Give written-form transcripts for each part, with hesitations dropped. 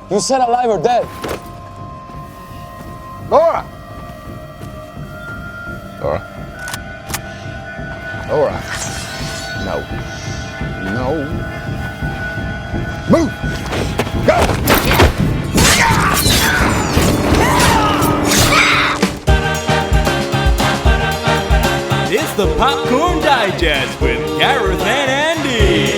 You said alive or dead? Laura! Laura? Laura. No. No. Move! Go! It's the Popcorn Digest with Gareth and Andy.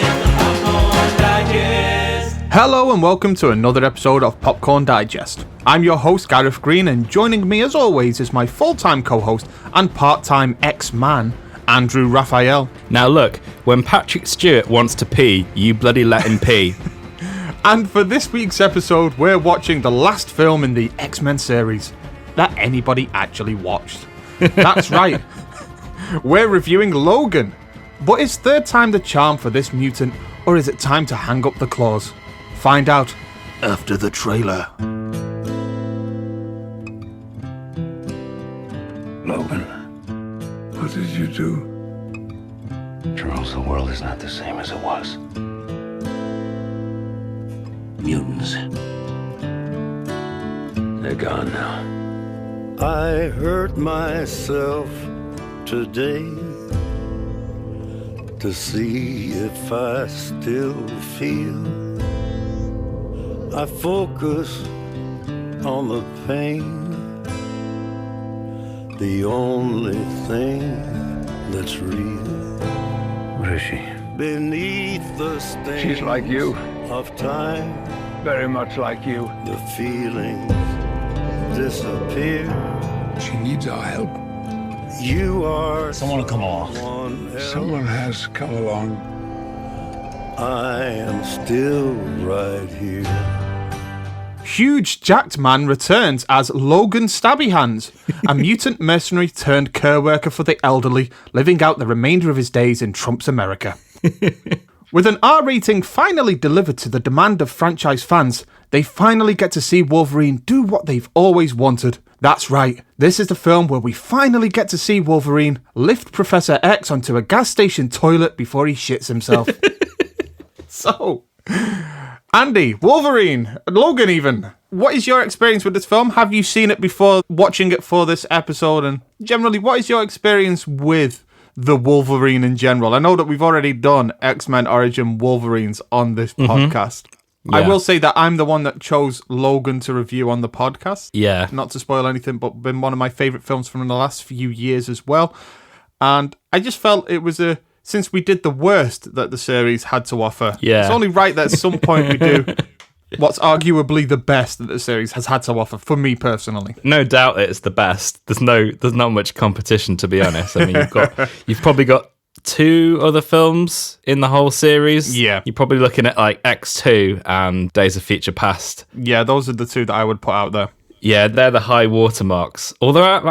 Hello and welcome to another episode of Popcorn Digest. I'm your host Gareth Green, and joining me as always is my full-time co-host and part-time ex-man, Andrew Raphael. Now look, when Patrick Stewart wants to pee, you bloody let him pee. And for this week's episode, we're watching the last film in the X-Men series that anybody actually watched. That's right. We're reviewing Logan. But is third time the charm for this mutant, or is it time to hang up the claws? Find out after the trailer. Logan, what did you do? Charles, the world is not the same as it was. Mutants. They're gone now. I hurt myself today to see if I still feel. I focus on the pain, the only thing that's real. What is she? Beneath the stains She's like you. of time, Very much like you. the feelings disappear. She needs our help. You are Someone will come along. someone else. Someone has come along. I am still right here. Huge jacked man returns as Logan Stabby-Hands, a mutant mercenary turned care worker for the elderly, living out the remainder of his days in Trump's America. With an R rating finally delivered to the demand of franchise fans, they finally get to see Wolverine do what they've always wanted. That's right, this is the film where we finally get to see Wolverine lift Professor X onto a gas station toilet before he shits himself. So, Andy, Wolverine, Logan even, what is your experience with this film? Have you seen it before watching it for this episode? And generally, what is your experience with the Wolverine in general? I know that we've already done X-Men Origin Wolverines on this podcast. Yeah. I will say that I'm the one that chose Logan to review on the podcast. Yeah. Not to spoil anything, but been one of my favourite films from the last few years as well. And I just felt it was since we did the worst that the series had to offer, Yeah. it's only right that at some point we do what's arguably the best that the series has had to offer, for me personally. No doubt it's the best. There's not much competition, to be honest. I mean, you've probably got two other films in the whole series. Yeah. You're probably looking at like X2 and Days of Future Past. Yeah, those are the two that I would put out there. Yeah, they're the high watermarks. Although I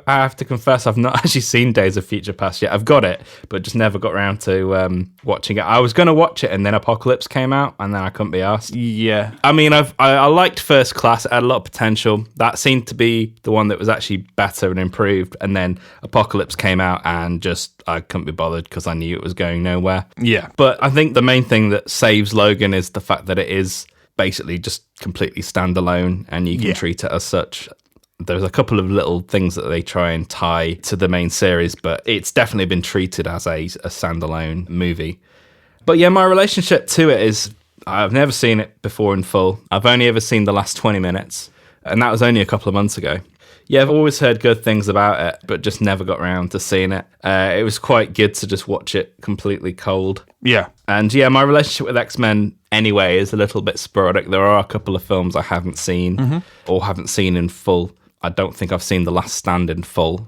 have to confess, I've not actually seen Days of Future Past yet. I've got it, but just never got around to watching it. I was going to watch it, and then Apocalypse came out, and then I couldn't be asked. Yeah. I mean, I liked First Class. It had a lot of potential. That seemed to be the one that was actually better and improved. And then Apocalypse came out, and just I couldn't be bothered because I knew it was going nowhere. Yeah. But I think the main thing that saves Logan is the fact that it is basically just completely standalone, and you can treat it as such. There's a couple of little things that they try and tie to the main series, but it's definitely been treated as a standalone movie. But yeah, my relationship to it is I've never seen it before in full. I've only ever seen the last 20 minutes, and that was only a couple of months ago. Yeah, I've always heard good things about it, but just never got around to seeing it. It was quite good to just watch it completely cold. Yeah. And yeah, my relationship with X-Men anyway is a little bit sporadic. There are a couple of films I haven't seen or haven't seen in full. I don't think I've seen The Last Stand in full.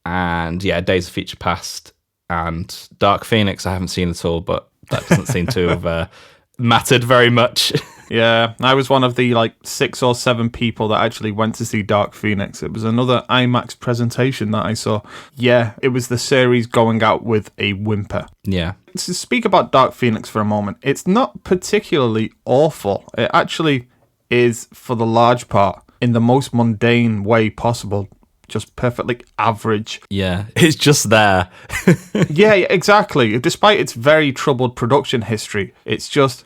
And yeah, Days of Future Past and Dark Phoenix I haven't seen at all, but that doesn't seem to have mattered very much. Yeah, I was one of the 6 or 7 people that actually went to see Dark Phoenix. It was another IMAX presentation that I saw. Yeah, it was the series going out with a whimper. Yeah. To speak about Dark Phoenix for a moment, it's not particularly awful. It actually is, for the large part, in the most mundane way possible, just perfectly average. Yeah, it's just there. Yeah, exactly. Despite its very troubled production history, it's just,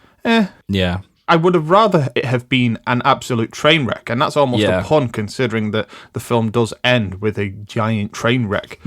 Yeah. I would have rather it have been an absolute train wreck, and that's almost a pun considering that the film does end with a giant train wreck.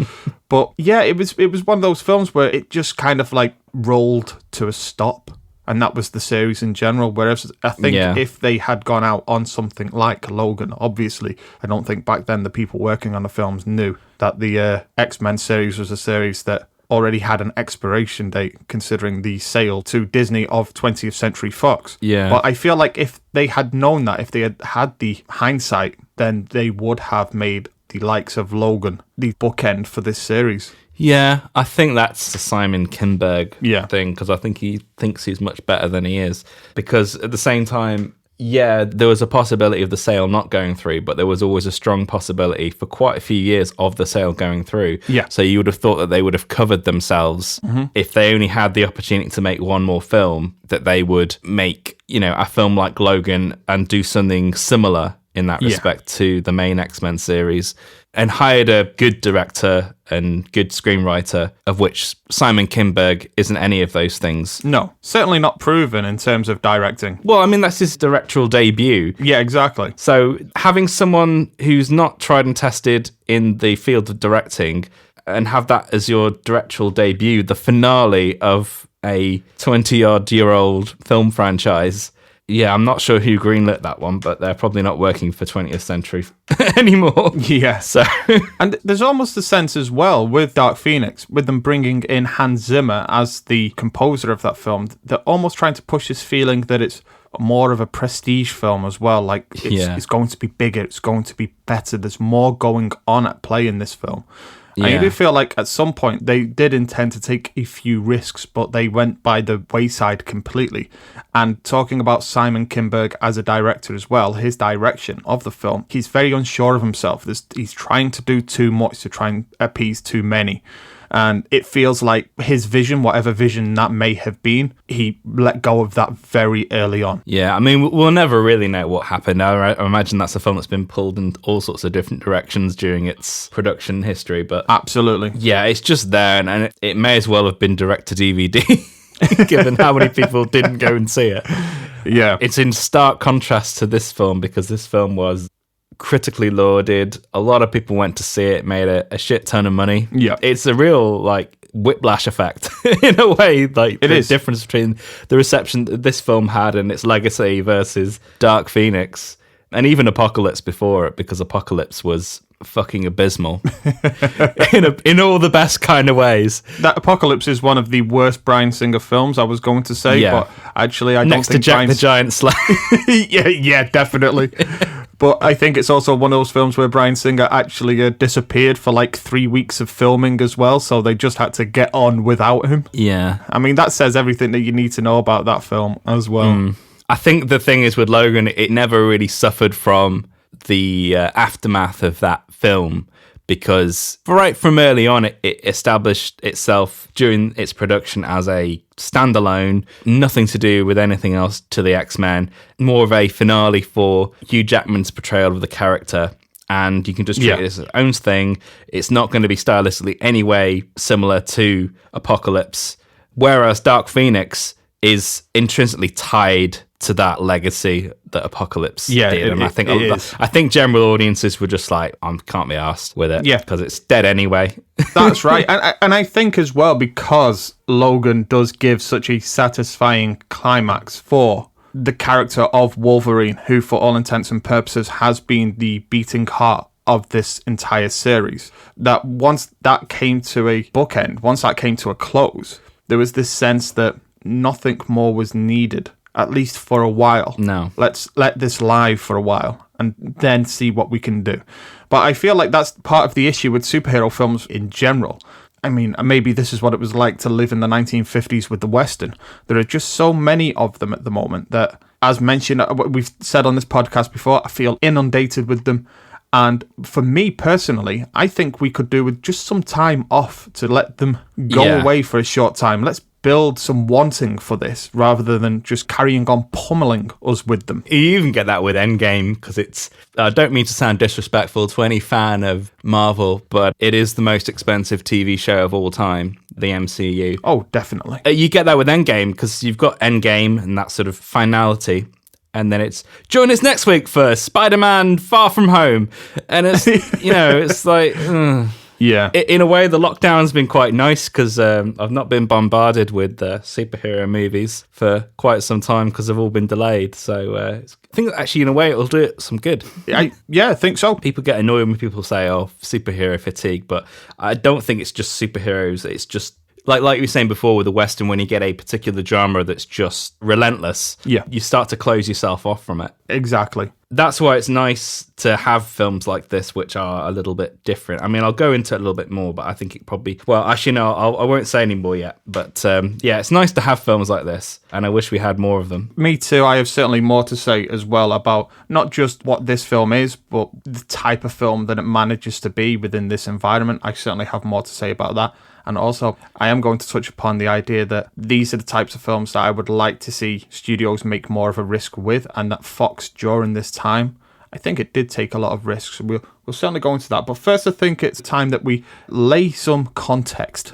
But yeah, it was one of those films where it just kind of like rolled to a stop, and that was the series in general. Whereas I think if they had gone out on something like Logan, obviously, I don't think back then the people working on the films knew that the X-Men series was a series that already had an expiration date, considering the sale to Disney of 20th Century Fox. Yeah. But I feel like if they had known that, if they had had the hindsight, then they would have made the likes of Logan the bookend for this series. Yeah, I think that's the Simon Kinberg thing, because I think he thinks he's much better than he is. Because at the same time, yeah, there was a possibility of the sale not going through, but there was always a strong possibility for quite a few years of the sale going through. Yeah. So you would have thought that they would have covered themselves if they only had the opportunity to make one more film, that they would make, a film like Logan and do something similar in that respect to the main X-Men series, and hired a good director and good screenwriter, of which Simon Kinberg isn't any of those things. No, certainly not proven in terms of directing. Well, I mean, that's his directorial debut. Yeah, exactly. So having someone who's not tried and tested in the field of directing and have that as your directorial debut, the finale of a 20-odd-year-old film franchise. Yeah, I'm not sure who greenlit that one, but they're probably not working for 20th Century anymore. Yeah. So, and there's almost a sense as well with Dark Phoenix, with them bringing in Hans Zimmer as the composer of that film, they're almost trying to push this feeling that it's more of a prestige film as well. Like, it's going to be bigger, it's going to be better. There's more going on at play in this film. Yeah. I do feel like at some point they did intend to take a few risks, but they went by the wayside completely. And talking about Simon Kinberg as a director as well, his direction of the film, he's very unsure of himself. He's trying to do too much to try and appease too many. And it feels like his vision, whatever vision that may have been, he let go of that very early on. Yeah, I mean, we'll never really know what happened. I imagine that's a film that's been pulled in all sorts of different directions during its production history. But absolutely. Yeah, it's just there, and it may as well have been direct to DVD, given how many people didn't go and see it. Yeah. It's in stark contrast to this film, because this film was critically lauded. A lot of people went to see it, made a shit ton of money. Yeah. It's a real, whiplash effect in a way. It is difference between the reception that this film had and its legacy versus Dark Phoenix, and even Apocalypse before it, because Apocalypse was fucking abysmal in all the best kind of ways. That Apocalypse is one of the worst Bryan Singer films, I was going to say, but actually I don't think next to Jack the Giant Slayer. yeah, definitely. But I think it's also one of those films where Bryan Singer actually disappeared for 3 weeks of filming as well, so they just had to get on without him. Yeah. I mean, that says everything that you need to know about that film as well. I think the thing is with Logan, it never really suffered from the aftermath of that film, because right from early on, it established itself during its production as a standalone, nothing to do with anything else to the X-Men, more of a finale for Hugh Jackman's portrayal of the character. And you can just treat it as its own thing. It's not going to be stylistically any way similar to Apocalypse. Whereas Dark Phoenix is intrinsically tied to that legacy that Apocalypse did. And I think general audiences were just like, I can't be arsed with it, because it's dead anyway. That's right. And I think as well, because Logan does give such a satisfying climax for the character of Wolverine, who for all intents and purposes has been the beating heart of this entire series, that once that came to a bookend, once that came to a close, there was this sense that nothing more was needed, at least for a while. No. Let's let this live for a while and then see what we can do. But I feel like that's part of the issue with superhero films in general. I mean, maybe this is what it was like to live in the 1950s with the Western. There are just so many of them at the moment that, as mentioned, we've said on this podcast before, I feel inundated with them. And for me personally, I think we could do with just some time off to let them go away for a short time. Let's build some wanting for this rather than just carrying on pummeling us with them. You even get that with Endgame, because it's, I don't mean to sound disrespectful to any fan of Marvel, but it is the most expensive TV show of all time, the MCU. Oh, definitely. You get that with Endgame, because you've got Endgame and that sort of finality, and then it's, join us next week for Spider-Man Far From Home. And it's, it's like... Yeah. In a way, the lockdown's been quite nice, because I've not been bombarded with superhero movies for quite some time because they've all been delayed. So I think actually, in a way, it'll do it some good. I think so. People get annoyed when people say, oh, superhero fatigue, but I don't think it's just superheroes. It's just, like you were saying before with the Western, when you get a particular genre that's just relentless, you start to close yourself off from it. Exactly. That's why it's nice to have films like this, which are a little bit different. I mean, I'll go into it a little bit more, but I think it probably... Well, actually, no, I won't say any more yet. But it's nice to have films like this, and I wish we had more of them. Me too. I have certainly more to say as well about not just what this film is, but the type of film that it manages to be within this environment. I certainly have more to say about that. And also, I am going to touch upon the idea that these are the types of films that I would like to see studios make more of a risk with, and that Fox, during this time, I think it did take a lot of risks. We'll certainly go into that. But first, I think it's time that we lay some context,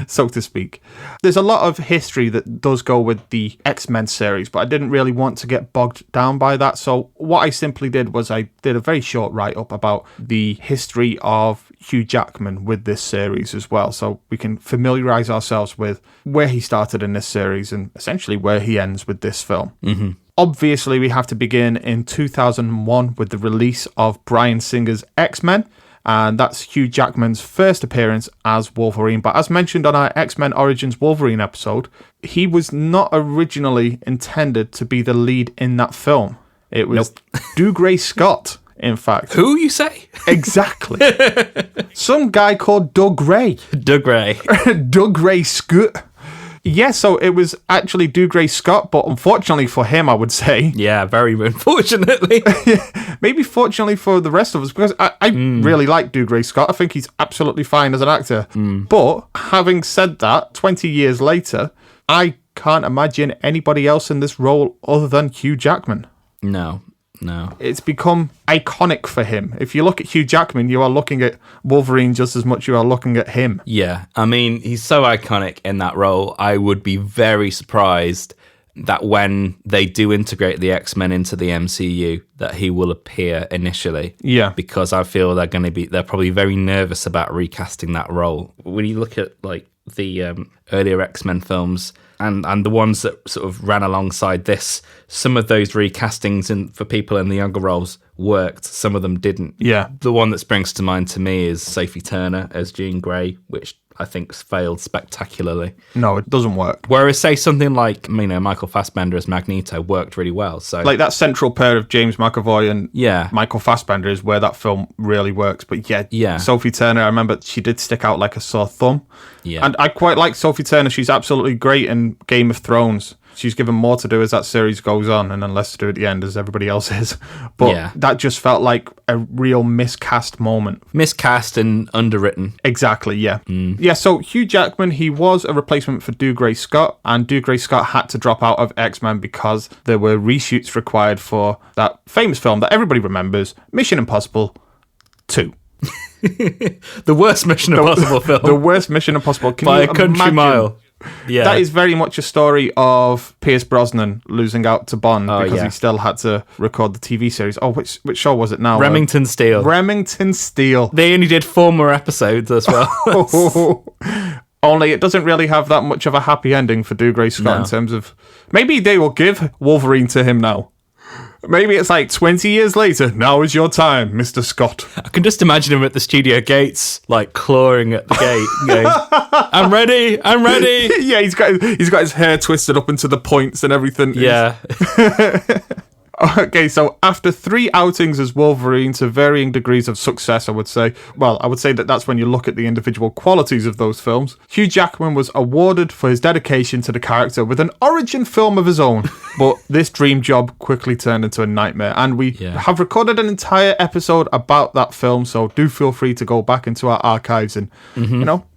so to speak. There's a lot of history that does go with the X-Men series, but I didn't really want to get bogged down by that. So what I simply did was I did a very short write-up about the history of Hugh Jackman with this series as well, so we can familiarise ourselves with where he started in this series and essentially where he ends with this film. Obviously, we have to begin in 2001 with the release of Bryan Singer's X-Men, and that's Hugh Jackman's first appearance as Wolverine. But as mentioned on our X-Men Origins Wolverine episode, he was not originally intended to be the lead in that film. It was Dougray Scott, in fact. Who, you say? Exactly. Some guy called Doug Ray. Dougray Scott. Yeah, so it was actually Dougray Scott, but unfortunately for him, I would say. Yeah, very unfortunately. Maybe fortunately for the rest of us, because I really like Dougray Scott. I think he's absolutely fine as an actor. But having said that, 20 years later, I can't imagine anybody else in this role other than Hugh Jackman. No. It's become iconic for him. If you look at Hugh Jackman, you are looking at Wolverine just as much as you are looking at him. Yeah, I mean, he's so iconic in that role. I would be very surprised that when they do integrate the X-Men into the MCU, that he will appear initially. Yeah. Because I feel they're probably very nervous about recasting that role. When you look at like the earlier X-Men films, and the ones that sort of ran alongside this, some of those recastings for people in the younger roles worked, some of them didn't. Yeah. The one that springs to mind to me is Sophie Turner as Jean Grey, which I think failed spectacularly. No, it doesn't work. Whereas, say, something like, Michael Fassbender as Magneto worked really well. So, like that central pair of James McAvoy and Michael Fassbender is where that film really works. But yeah, Sophie Turner, I remember she did stick out like a sore thumb. Yeah. And I quite like Sophie Turner. She's absolutely great in Game of Thrones. She's given more to do as that series goes on, and then less to do at the end as everybody else is. But that just felt like a real miscast moment. Miscast and underwritten. Exactly, yeah. Yeah, so Hugh Jackman, he was a replacement for Dougray Scott, and Dougray Scott had to drop out of X-Men because there were reshoots required for that famous film that everybody remembers, Mission Impossible 2. The worst Mission Impossible film. The worst Mission Impossible. Can by you a country imagine? mile. Yeah. That is very much a story of Pierce Brosnan losing out to Bond because he still had to record the TV series. Oh, which show was it now? Remington Steele. Remington Steele. They only did 4 more episodes as well. Only it doesn't really have that much of a happy ending for Dougray Scott in terms of... Maybe they will give Wolverine to him now. Maybe it's like 20 years later. Now is your time, Mr. Scott. I can just imagine him at the studio gates, like clawing at the gate, going, "I'm ready. Yeah, he's got his hair twisted up into the points and everything. Yeah. Okay, so after 3 outings as Wolverine to varying degrees of success, I would say. Well, I would say that that's when you look at the individual qualities of those films. Hugh Jackman was awarded for his dedication to the character with an origin film of his own. But this dream job quickly turned into a nightmare. And we have recorded an entire episode about that film, so do feel free to go back into our archives and,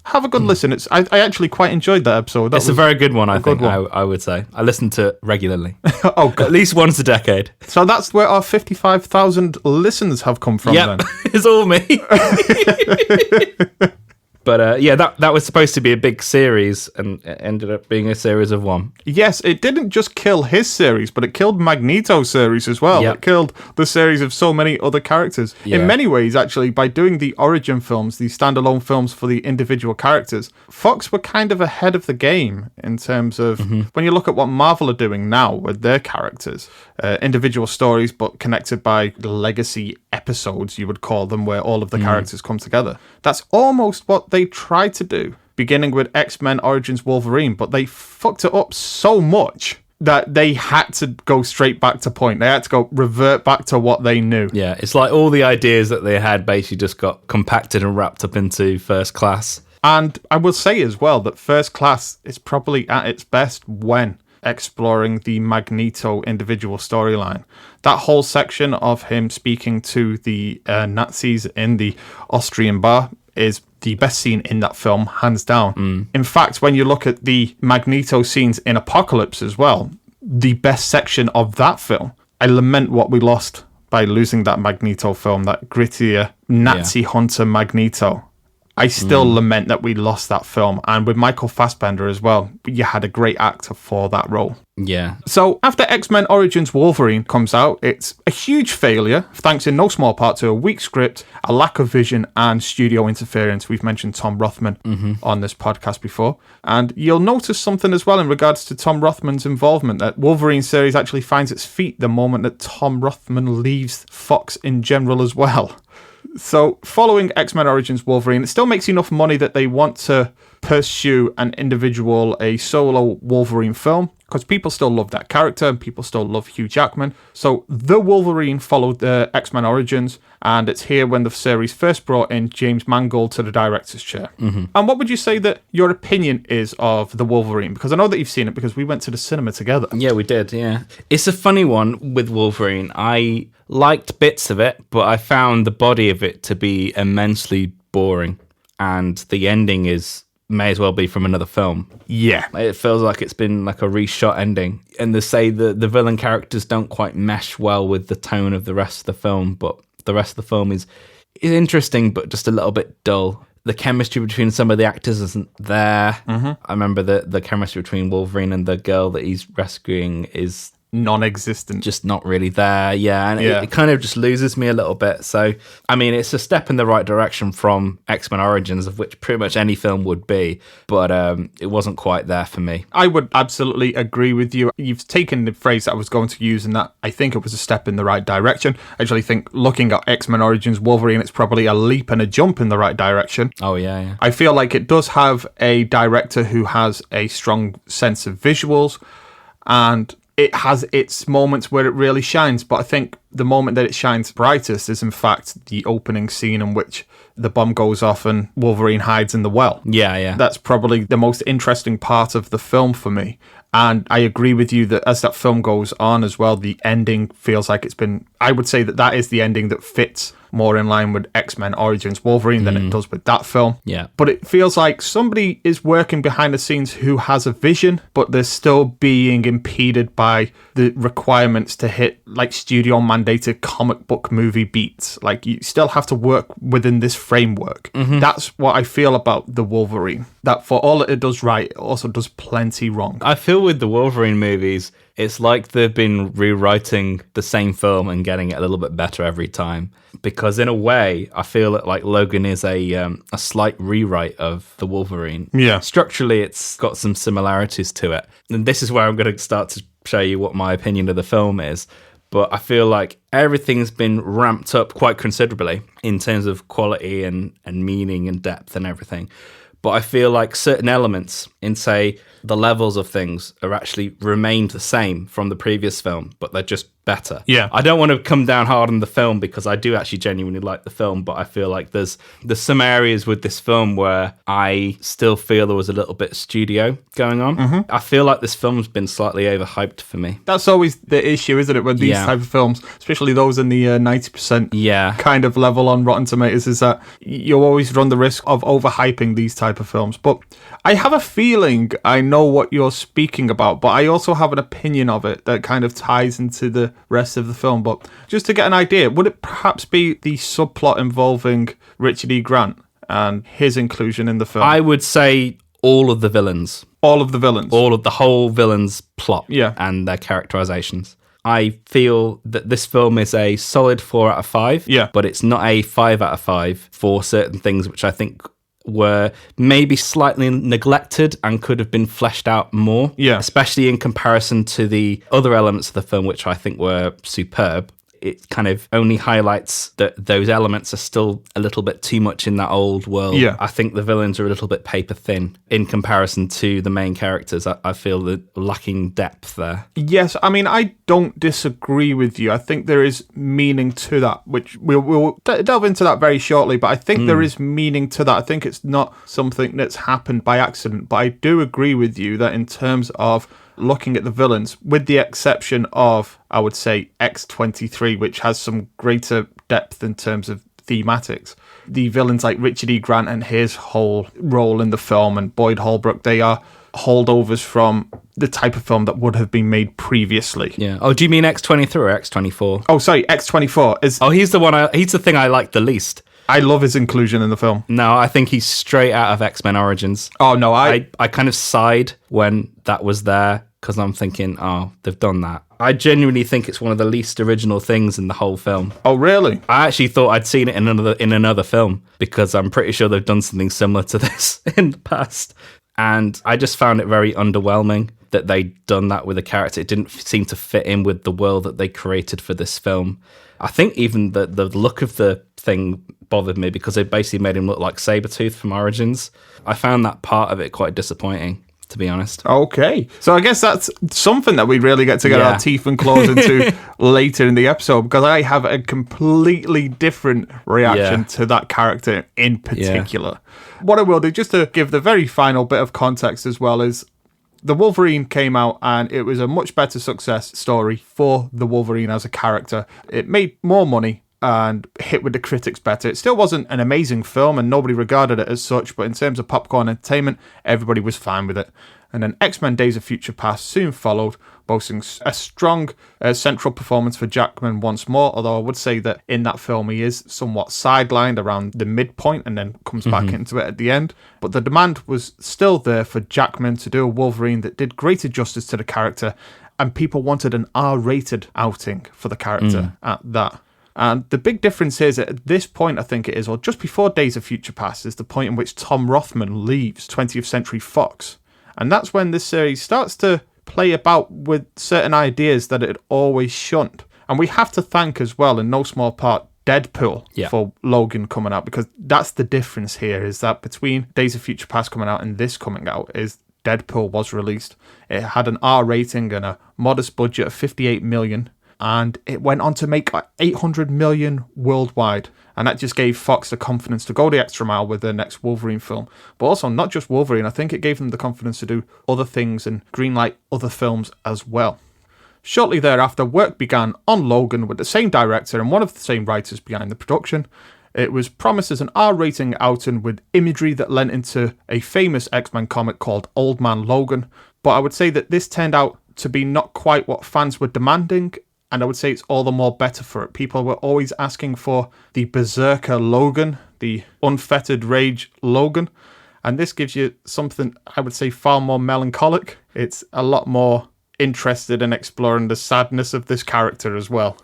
have a good listen. I actually quite enjoyed that episode. It's a very good one, I think, I would say. I listen to it regularly. Oh, good. At least once a decade. So that's where our 55,000 listens have come from then. It's all me. But yeah, that was supposed to be a big series, and it ended up being a series of one. Yes, it didn't just kill his series, but it killed Magneto's series as well. Yep. It killed the series of so many other characters. Yeah. In many ways, actually, by doing the origin films, the standalone films for the individual characters, Fox were kind of ahead of the game in terms of when you look at what Marvel are doing now with their characters. Individual stories, but connected by legacy episodes, you would call them, where all of the characters come together. That's almost what they tried to do, beginning with X-Men Origins Wolverine, but they fucked it up so much that they had to go straight back to point. They had to go revert back to what they knew. Yeah, it's like all the ideas that they had basically just got compacted and wrapped up into First Class. And I will say as well that First Class is probably at its best when exploring the Magneto individual storyline. That whole section of him speaking to the Nazis in the Austrian bar is the best scene in that film, hands down. In fact, when you look at the Magneto scenes in Apocalypse as well, the best section of that film, I lament what we lost by losing that Magneto film, that grittier Nazi hunter Magneto. I still lament that we lost that film. And with Michael Fassbender as well, you had a great actor for that role. Yeah. So after X-Men Origins Wolverine comes out, it's a huge failure, thanks in no small part to a weak script, a lack of vision, and studio interference. We've mentioned Tom Rothman on this podcast before. And you'll notice something as well in regards to Tom Rothman's involvement, that Wolverine series actually finds its feet the moment that Tom Rothman leaves Fox in general as well. So, following X-Men Origins Wolverine, it still makes enough money that they want to pursue an individual, a solo Wolverine film, because people still love that character and people still love Hugh Jackman. So, The Wolverine followed the X-Men Origins, and it's here when the series first brought in James Mangold to the director's chair. And what would you say that your opinion is of The Wolverine? Because I know that you've seen it because we went to the cinema together. Yeah, we did, yeah. It's a funny one with Wolverine. I liked bits of it, but I found the body of it to be immensely boring. And the ending may as well be from another film. Yeah. It feels like it's been like a reshot ending. And they say the villain characters don't quite mesh well with the tone of the rest of the film, but the rest of the film is interesting, but just a little bit dull. The chemistry between some of the actors isn't there. I remember the chemistry between Wolverine and the girl that he's rescuing is non-existent, just not really there. And it kind of just loses me a little bit. So I mean, it's a step in the right direction from X-Men Origins, of which pretty much any film would be, but it wasn't quite there for me. I would absolutely agree with you. You've taken the phrase that I was going to use, and that I think it was a step in the right direction. I actually think looking at X-Men Origins Wolverine, it's probably a leap and a jump in the right direction. Oh yeah. I feel like it does have a director who has a strong sense of visuals, and it has its moments where it really shines, but I think the moment that it shines brightest is in fact the opening scene in which the bomb goes off and Wolverine hides in the well. Yeah. That's probably the most interesting part of the film for me. And I agree with you that as that film goes on as well, the ending feels like I would say that is the ending that fits more in line with X-Men Origins Wolverine than it does with that film. Yeah. But it feels like somebody is working behind the scenes who has a vision, but they're still being impeded by the requirements to hit like studio mandated comic book movie beats. Like you still have to work within this framework. That's what I feel about the Wolverine. That for all that it does right, it also does plenty wrong. I feel with the Wolverine movies, it's like they've been rewriting the same film and getting it a little bit better every time. Because in a way, I feel that like Logan is a slight rewrite of the Wolverine. Yeah. Structurally, it's got some similarities to it. And this is where I'm going to start to show you what my opinion of the film is. But I feel like everything's been ramped up quite considerably in terms of quality and meaning and depth and everything. But I feel like certain elements in, say, the levels of things are actually remained the same from the previous film, but they're just better. Yeah. I don't want to come down hard on the film because I do actually genuinely like the film, but I feel like there's some areas with this film where I still feel there was a little bit studio going on. I feel like this film's been slightly overhyped for me. That's always the issue, isn't it, with these Yeah. type of films, especially those in the 90% Yeah. kind of level on Rotten Tomatoes, is that you always run the risk of overhyping these type of films. But I have a feeling I know what you're speaking about, but I also have an opinion of it that kind of ties into the rest of the film. But just to get an idea, would it perhaps be the subplot involving Richard E. Grant and his inclusion in the film? I would say all of the villains. All of the villains. All of the whole villains' plot Yeah. and their characterizations. I feel that this film is a solid 4 out of 5, Yeah. but it's not a 5 out of 5 for certain things which I think were maybe slightly neglected and could have been fleshed out more, Yeah. especially in comparison to the other elements of the film, which I think were superb. It kind of only highlights that those elements are still a little bit too much in that old world. Yeah. I think the villains are a little bit paper thin in comparison to the main characters. I feel that lacking depth there. Yes, I mean, I don't disagree with you. I think there is meaning to that, which we'll delve into that very shortly, but I think there is meaning to that. I think it's not something that's happened by accident, but I do agree with you that in terms of looking at the villains, with the exception of, I would say, X-23, which has some greater depth in terms of thematics, the villains like Richard E. Grant and his whole role in the film and Boyd Holbrook, they are holdovers from the type of film that would have been made previously. Yeah. Oh, do you mean X-23 or X-24? Oh, sorry, X-24 is... Oh, he's the thing I like the least. I love his inclusion in the film. No, I think he's straight out of X-Men Origins. Oh, no, I kind of sighed when that was there because I'm thinking, oh, they've done that. I genuinely think it's one of the least original things in the whole film. Oh, really? I actually thought I'd seen it in another film because I'm pretty sure they've done something similar to this in the past. And I just found it very underwhelming that they'd done that with a character. It didn't seem to fit in with the world that they created for this film. I think even the look of the thing bothered me because they basically made him look like Sabretooth from Origins. I found that part of it quite disappointing, to be honest. Okay. So I guess that's something that we really get to get our teeth and claws into later in the episode, because I have a completely different reaction to that character in particular. What I will do, just to give the very final bit of context as well, is the Wolverine came out and it was a much better success story for the Wolverine as a character. It made more money and hit with the critics better. It still wasn't an amazing film and nobody regarded it as such, but in terms of popcorn entertainment, everybody was fine with it. And then X-Men Days of Future Past soon followed, boasting a strong central performance for Jackman once more, although I would say that in that film he is somewhat sidelined around the midpoint and then comes back into it at the end. But the demand was still there for Jackman to do a Wolverine that did greater justice to the character, and people wanted an R-rated outing for the character at that. And the big difference is at this point, I think it is, or just before Days of Future Past, is the point in which Tom Rothman leaves 20th Century Fox. And that's when this series starts to play about with certain ideas that it had always shunned. And we have to thank as well, in no small part, Deadpool for Logan coming out, because that's the difference here, is that between Days of Future Past coming out and this coming out is Deadpool was released. It had an R rating and a modest budget of $58 million. And it went on to make like $800 million worldwide. And that just gave Fox the confidence to go the extra mile with their next Wolverine film. But also, not just Wolverine, I think it gave them the confidence to do other things and greenlight other films as well. Shortly thereafter, work began on Logan with the same director and one of the same writers behind the production. It was promised as an R-rating outing with imagery that lent into a famous X-Men comic called Old Man Logan. But I would say that this turned out to be not quite what fans were demanding, and I would say it's all the more better for it. People were always asking for the Berserker Logan, the unfettered rage Logan, and this gives you something, I would say, far more melancholic. It's a lot more interested in exploring the sadness of this character as well.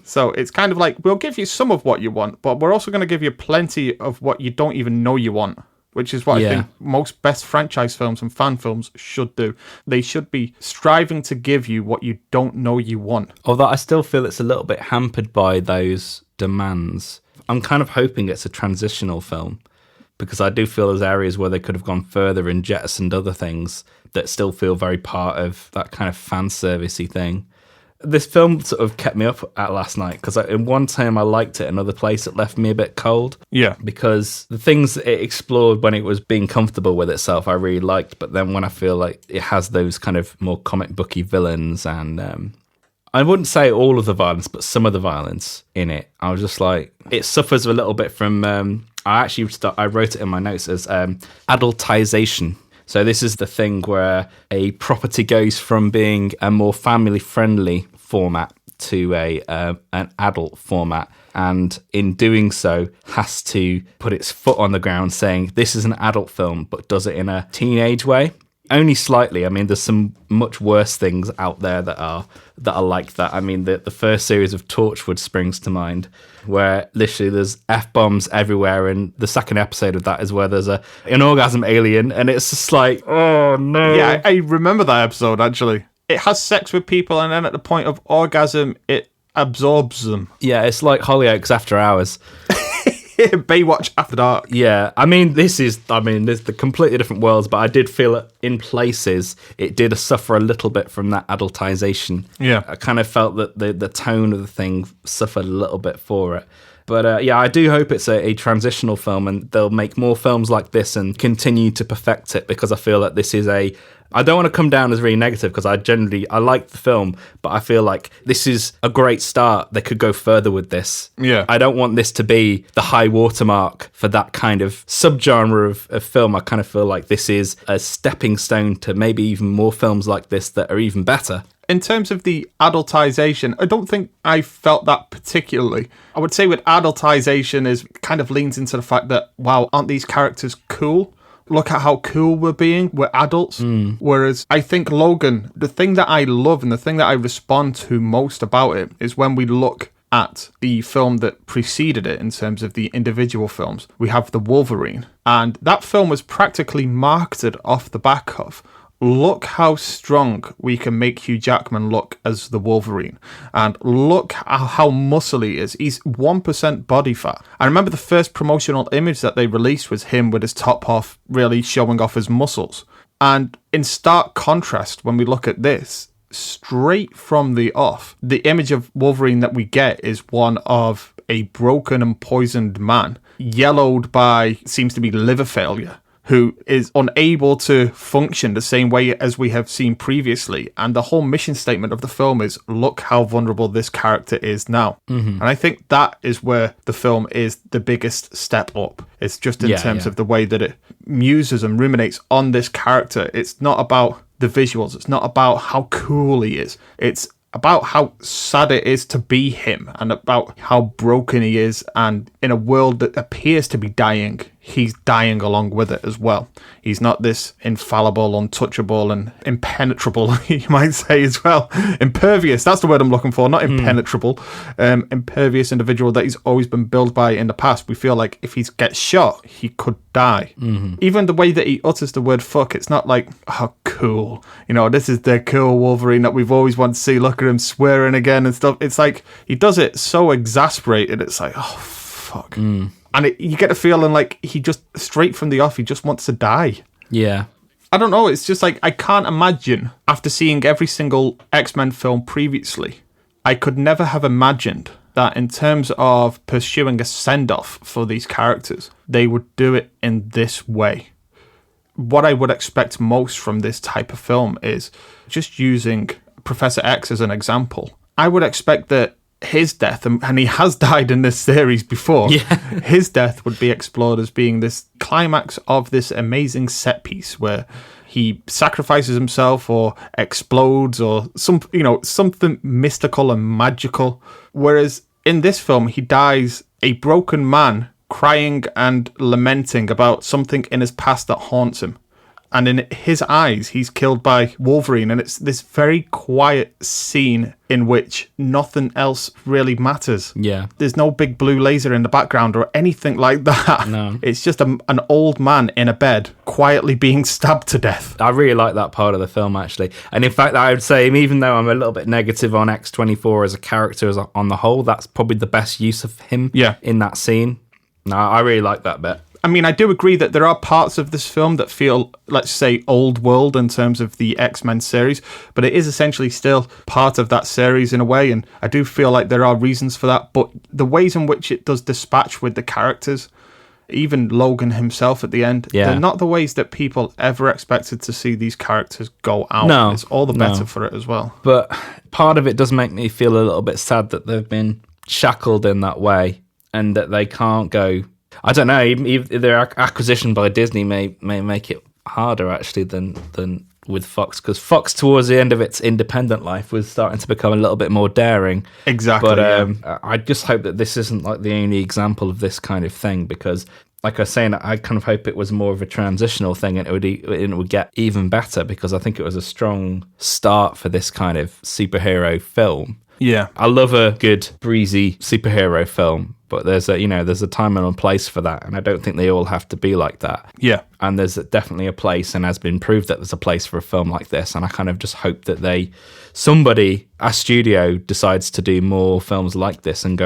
So it's kind of like, we'll give you some of what you want, but we're also going to give you plenty of what you don't even know you want, which is what I think most best franchise films and fan films should do. They should be striving to give you what you don't know you want. Although I still feel it's a little bit hampered by those demands. I'm kind of hoping it's a transitional film because I do feel there's areas where they could have gone further and jettisoned other things that still feel very part of that kind of fan servicey thing. This film sort of kept me up at last night because in one time I liked it, another place it left me a bit cold. Yeah. Because the things it explored when it was being comfortable with itself, I really liked. But then when I feel like it has those kind of more comic booky villains and I wouldn't say all of the violence, but some of the violence in it, I was just like, it suffers a little bit from, I wrote it in my notes as adultization. So this is the thing where a property goes from being a more family-friendly format to an adult format, and in doing so has to put its foot on the ground saying this is an adult film, but does it in a teenage way. Only slightly. I mean, there's some much worse things out there that are like that. I mean, the first series of Torchwood springs to mind, where literally there's F-bombs everywhere, and the second episode of that is where there's an orgasm alien, and it's just like, oh no. Yeah, I remember that episode, actually. It has sex with people, and then at the point of orgasm, it absorbs them. Yeah, it's like Hollyoaks After Hours. Baywatch After Dark. Yeah, there's the completely different worlds, but I did feel it in places it did suffer a little bit from that adultization. Yeah. I kind of felt that the tone of the thing suffered a little bit for it. But I do hope it's a transitional film and they'll make more films like this and continue to perfect it, because I feel that this is I don't want to come down as really negative because I like the film, but I feel like this is a great start. They could go further with this. Yeah. I don't want this to be the high watermark for that kind of subgenre of film. I kind of feel like this is a stepping stone to maybe even more films like this that are even better. In terms of the adultization, I don't think I felt that particularly. I would say with adultization is kind of leans into the fact that, wow, aren't these characters cool? Look at how cool we're being. We're adults. Whereas I think Logan, the thing that I love and the thing that I respond to most about it is when we look at the film that preceded it in terms of the individual films. We have The Wolverine. And that film was practically marketed off the back of, look how strong we can make Hugh Jackman look as the Wolverine. And look how muscly he is. He's 1% body fat. I remember the first promotional image that they released was him with his top off, really showing off his muscles. And in stark contrast, when we look at this, straight from the off, the image of Wolverine that we get is one of a broken and poisoned man, yellowed by, seems to be liver failure, who is unable to function the same way as we have seen previously. And the whole mission statement of the film is, look how vulnerable this character is now. And I think that is where the film is the biggest step up. It's just in terms of the way that it muses and ruminates on this character. It's not about the visuals. It's not about how cool he is. It's about how sad it is to be him and about how broken he is. And in a world that appears to be dying, he's dying along with it as well. He's not this infallible, untouchable, and impenetrable, you might say as well. Impervious, that's the word I'm looking for, not impenetrable. Impervious individual that he's always been billed by in the past. We feel like if he gets shot, he could die. Even the way that he utters the word fuck, it's not like, oh, cool. You know, this is the cool Wolverine that we've always wanted to see. Look at him swearing again and stuff. It's like, he does it so exasperated. It's like, oh, fuck. And you get a feeling like he just, straight from the off, he just wants to die. Yeah. I don't know, it's just like, I can't imagine, after seeing every single X-Men film previously, I could never have imagined that in terms of pursuing a send-off for these characters, they would do it in this way. What I would expect most from this type of film is, just using Professor X as an example, I would expect that his death, and he has died in this series before, his death would be explored as being this climax of this amazing set piece where he sacrifices himself or explodes or something mystical and magical. Whereas in this film, he dies a broken man crying and lamenting about something in his past that haunts him. And in his eyes, he's killed by Wolverine. And it's this very quiet scene in which nothing else really matters. Yeah. There's no big blue laser in the background or anything like that. No. It's just an old man in a bed quietly being stabbed to death. I really like that part of the film, actually. And in fact, I would say, even though I'm a little bit negative on X-24 as a character on the whole, that's probably the best use of him in that scene. No, I really like that bit. I mean, I do agree that there are parts of this film that feel, let's say, old world in terms of the X-Men series, but it is essentially still part of that series in a way, and I do feel like there are reasons for that, but the ways in which it does dispatch with the characters, even Logan himself at the end, they're not the ways that people ever expected to see these characters go out. No, it's all the better for it as well. But part of it does make me feel a little bit sad that they've been shackled in that way and that they can't go. I don't know, even their acquisition by Disney may make it harder actually than with Fox, because Fox towards the end of its independent life was starting to become a little bit more daring. Exactly. But I just hope that this isn't like the only example of this kind of thing, because like I was saying, I kind of hope it was more of a transitional thing and it would get even better, because I think it was a strong start for this kind of superhero film. Yeah. I love a good breezy superhero film, but there's a time and a place for that, and I don't think they all have to be like that. Yeah. And there's definitely a place, and has been proved that there's a place for a film like this, and I kind of just hope that a studio decides to do more films like this and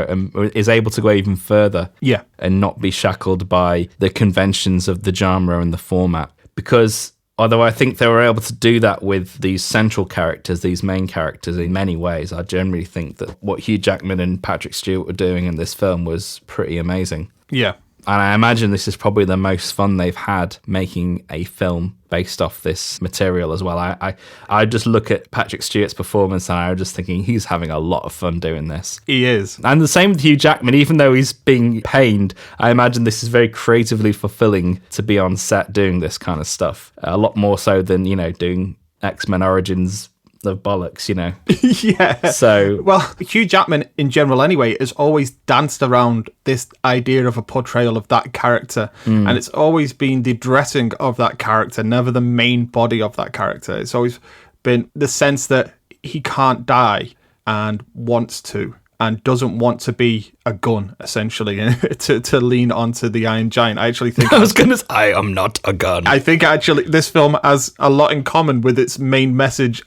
is able to go even further. Yeah. And not be shackled by the conventions of the genre and the format, because although I think they were able to do that with these central characters, these main characters in many ways, I generally think that what Hugh Jackman and Patrick Stewart were doing in this film was pretty amazing. Yeah. And I imagine this is probably the most fun they've had making a film based off this material as well. I just look at Patrick Stewart's performance and I'm just thinking he's having a lot of fun doing this. He is. And the same with Hugh Jackman, even though he's being pained, I imagine this is very creatively fulfilling to be on set doing this kind of stuff. A lot more so than, doing X-Men Origins of bollocks, Yeah. So, well, Hugh Jackman in general anyway has always danced around this idea of a portrayal of that character, and it's always been the dressing of that character, never the main body of that character. It's always been the sense that he can't die and wants to, and doesn't want to be a gun, essentially, to lean onto the Iron Giant. I actually think... I am not a gun. I think actually this film has a lot in common with its main message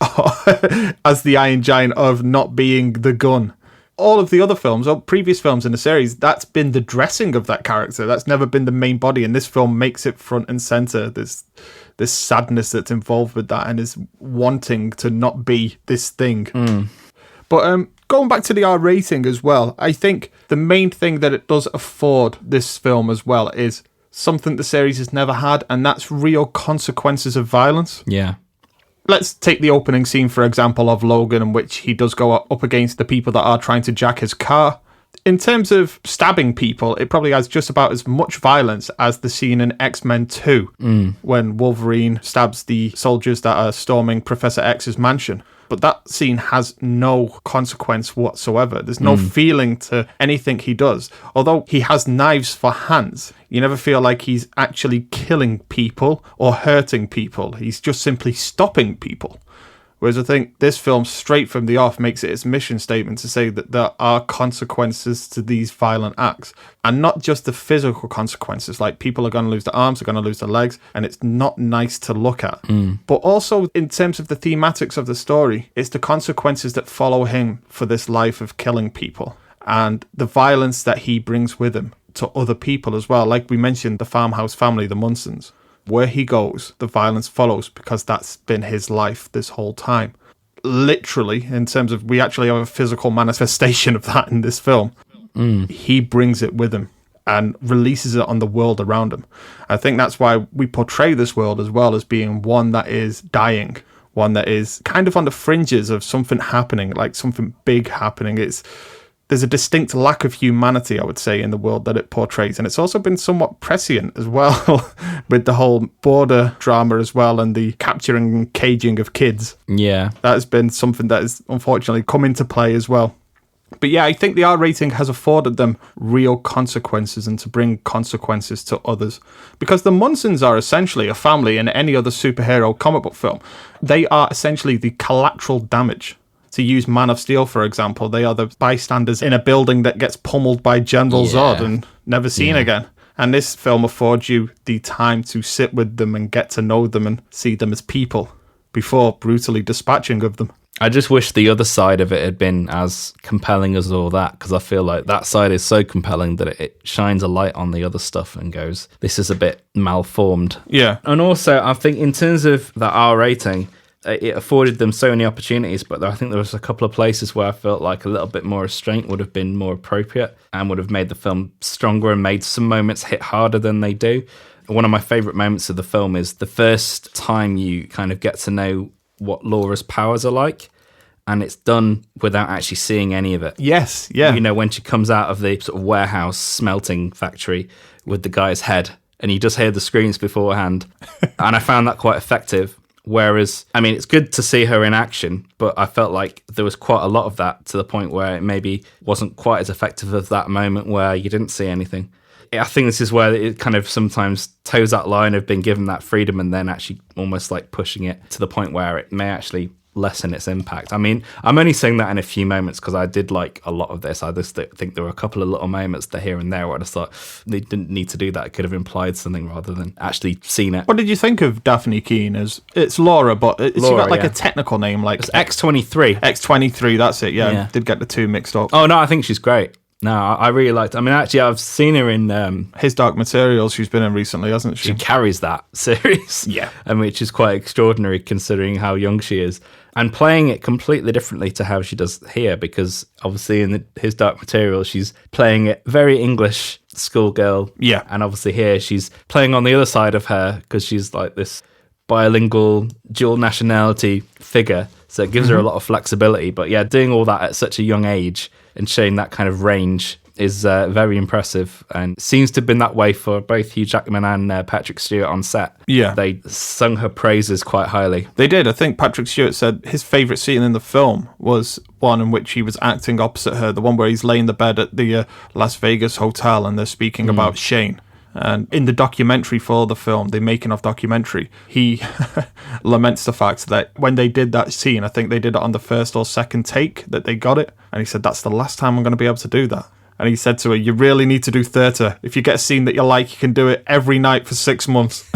as the Iron Giant of not being the gun. All of the other films, or previous films in the series, that's been the dressing of that character. That's never been the main body, and this film makes it front and center. This sadness that's involved with that, and is wanting to not be this thing. But going back to the R rating as well, I think the main thing that it does afford this film as well is something the series has never had, and that's real consequences of violence. Yeah. Let's take the opening scene, for example, of Logan, in which he does go up against the people that are trying to jack his car. In terms of stabbing people, it probably has just about as much violence as the scene in X-Men 2, when Wolverine stabs the soldiers that are storming Professor X's mansion. But that scene has no consequence whatsoever. There's no feeling to anything he does. Although he has knives for hands, you never feel like he's actually killing people or hurting people. He's just simply stopping people. Whereas I think this film, straight from the off, makes it its mission statement to say that there are consequences to these violent acts. And not just the physical consequences, like people are going to lose their arms, they're going to lose their legs, and it's not nice to look at. But also, in terms of the thematics of the story, it's the consequences that follow him for this life of killing people, and the violence that he brings with him to other people as well. Like we mentioned, the farmhouse family, the Munsons. Where he goes, the violence follows, because that's been his life this whole time. Literally, in terms of, we actually have a physical manifestation of that in this film. He brings it with him and releases it on the world around him. I think that's why we portray this world as well as being one that is dying, one that is kind of on the fringes of something happening, like something big happening. There's a distinct lack of humanity, I would say, in the world that it portrays. And it's also been somewhat prescient as well with the whole border drama as well, and the capturing and caging of kids. Yeah. That has been something that has unfortunately come into play as well. But yeah, I think the R rating has afforded them real consequences, and to bring consequences to others. Because the Munsons are essentially a family in any other superhero comic book film. They are essentially the collateral damage. To use Man of Steel, for example, they are the bystanders in a building that gets pummeled by General Zod and never seen again. And this film affords you the time to sit with them and get to know them and see them as people. before brutally dispatching of them. I just wish the other side of it had been as compelling as all that, because I feel like that side is so compelling that it shines a light on the other stuff and goes, this is a bit malformed. Yeah. And also, I think in terms of the R rating, it afforded them so many opportunities, but I think there was a couple of places where I felt like a little bit more restraint would have been more appropriate and would have made the film stronger and made some moments hit harder than they do. One of my favourite moments of the film is the first time you kind of get to know what Laura's powers are like, and it's done without actually seeing any of it. Yes, yeah. You know, when she comes out of the sort of warehouse smelting factory with the guy's head, and you just hear the screams beforehand. And I found that quite effective. Whereas, I mean, it's good to see her in action, but I felt like there was quite a lot of that to the point where it maybe wasn't quite as effective as that moment where you didn't see anything. I think this is where it kind of sometimes toes that line of being given that freedom and then actually almost like pushing it to the point where it may actually lessen its impact. I mean, I'm only saying that in a few moments because I did like a lot of this. I just think there were a couple of little moments there here and there where I just thought they didn't need to do that. It could have implied something rather than actually seen it. What did you think of Daphne Keane? It's Laura, but she got like a technical name like it's X-23. X-23, that's it, yeah. Did get the two mixed up. Oh, no, I think she's great. No, I really liked it. I mean, actually, I've seen her in... His Dark Materials she's been in recently, hasn't she? She carries that series. Yeah. And which is quite extraordinary considering how young she is. And playing it completely differently to how she does here, because obviously in His Dark Materials, she's playing it very English schoolgirl. Yeah. And obviously here, she's playing on the other side of her because she's like this bilingual, dual nationality figure. So it gives her a lot of flexibility. But yeah, doing all that at such a young age and showing that kind of range is very impressive, and seems to have been that way for both Hugh Jackman and Patrick Stewart on set. Yeah. They sung her praises quite highly. They did. I think Patrick Stewart said his favourite scene in the film was one in which he was acting opposite her, the one where he's laying in the bed at the Las Vegas hotel and they're speaking about Shane. And in the documentary for the film, the making of documentary, he laments the fact that when they did that scene, I think they did it on the first or second take that they got it. And he said, that's the last time I'm going to be able to do that. And he said to her, you really need to do theatre. If you get a scene that you like, you can do it every night for 6 months.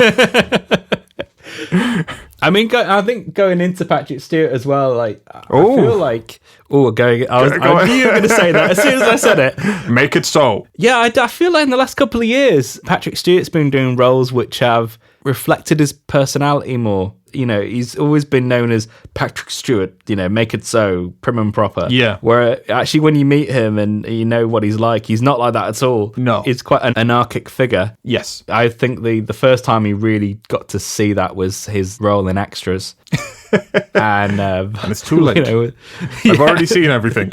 I mean, I think going into Patrick Stewart as well, like, I feel like... I knew you were going to say that as soon as I said it. Make it so. Yeah, I feel like in the last couple of years, Patrick Stewart's been doing roles which have reflected his personality more. You know, he's always been known as Patrick Stewart, you know, make it so, prim and proper. Yeah. Where actually when you meet him and you know what he's like, he's not like that at all. No. He's quite an anarchic figure. Yes. I think the first time he really got to see that was his role in Extras. and it's too late. You know, I've already seen everything.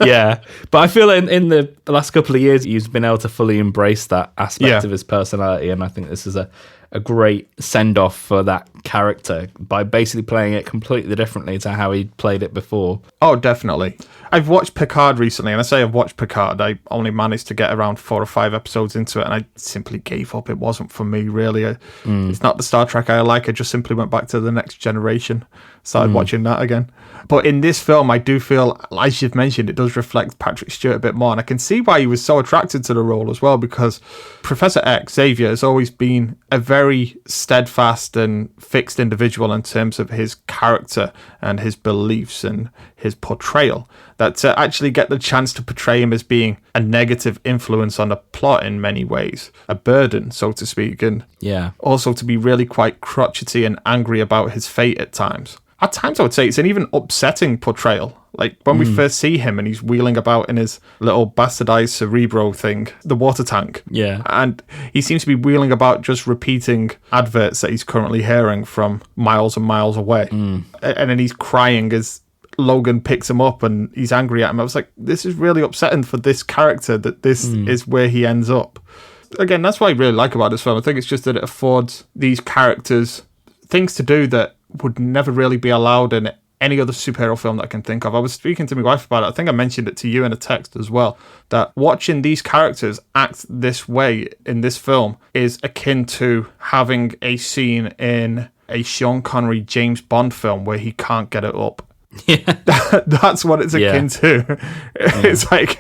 Yeah. But I feel in the last couple of years, he's been able to fully embrace that aspect of his personality. And I think this is a great send-off for that character by basically playing it completely differently to how he played it before. Oh, definitely. I've watched Picard recently, and I say I've watched Picard. I only managed to get around 4 or 5 episodes into it, and I simply gave up. It wasn't for me, really. It's not the Star Trek I like. I just simply went back to The Next Generation, started watching that again. But in this film, I do feel, as you've mentioned, it does reflect Patrick Stewart a bit more, and I can see why he was so attracted to the role as well, because Professor X, Xavier, has always been a very steadfast and fixed individual in terms of his character and his beliefs and his portrayal. That to actually get the chance to portray him as being a negative influence on the plot in many ways, a burden, so to speak, and also to be really quite crotchety and angry about his fate at times. At times, I would say it's an even upsetting portrayal. Like when we first see him and he's wheeling about in his little bastardized Cerebro thing, the water tank. Yeah. And he seems to be wheeling about just repeating adverts that he's currently hearing from miles and miles away. And then he's crying as Logan picks him up and he's angry at him. I was like, this is really upsetting for this character that this is where he ends up. Again, that's what I really like about this film. I think it's just that it affords these characters things to do that would never really be allowed in any other superhero film that I can think of. I was speaking to my wife about it. I think I mentioned it to you in a text as well, that watching these characters act this way in this film is akin to having a scene in a Sean Connery James Bond film where he can't get it up. Yeah. That's what it's akin to. It's like,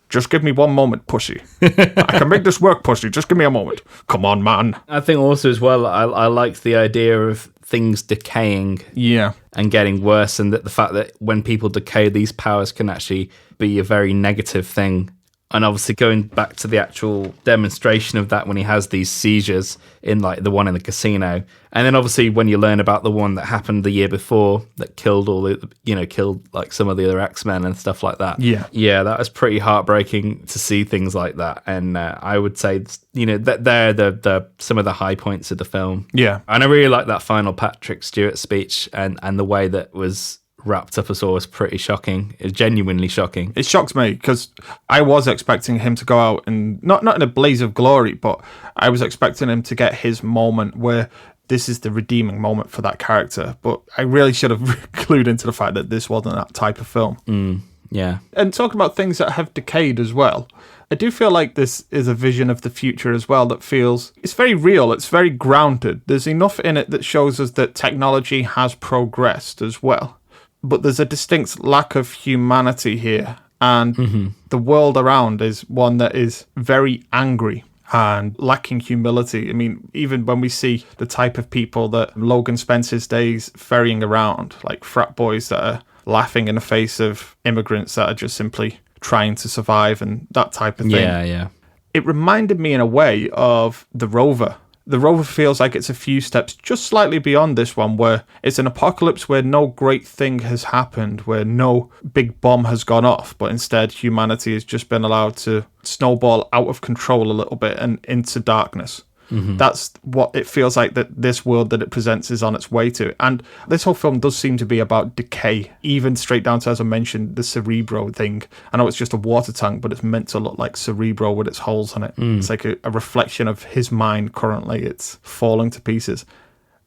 just give me one moment, pussy. I can make this work, pussy. Just give me a moment. Come on, man. I think also as well, I liked the idea of things decaying Yeah. and getting worse, and that the fact that when people decay, these powers can actually be a very negative thing. And obviously going back to the actual demonstration of that when he has these seizures in like the one in the casino. And then obviously when you learn about the one that happened the year before that killed killed like some of the other X-Men and stuff like that. Yeah. Yeah, that was pretty heartbreaking to see things like that. And I would say, that they're the some of the high points of the film. Yeah. And I really like that final Patrick Stewart speech and the way that was wrapped up as well was pretty shocking. It's genuinely shocking. It shocks me because I was expecting him to go out and not in a blaze of glory, but I was expecting him to get his moment where this is the redeeming moment for that character. But I really should have clued into the fact that this wasn't that type of film. Yeah. And talking about things that have decayed as well, I do feel like this is a vision of the future as well that feels, it's very real, it's very grounded. There's enough in it that shows us that technology has progressed as well. But there's a distinct lack of humanity here. And the world around is one that is very angry and lacking humility. I mean, even when we see the type of people that Logan spends his days ferrying around, like frat boys that are laughing in the face of immigrants that are just simply trying to survive and that type of thing. Yeah. It reminded me in a way of The Rover. The Rover feels like it's a few steps just slightly beyond this one, where it's an apocalypse where no great thing has happened, where no big bomb has gone off, but instead humanity has just been allowed to snowball out of control a little bit and into darkness. That's what it feels like that this world that it presents is on its way to. And this whole film does seem to be about decay, even straight down to, as I mentioned, the Cerebro thing. I know it's just a water tank, but it's meant to look like Cerebro with its holes in it. It's like a reflection of his mind currently. It's falling to pieces.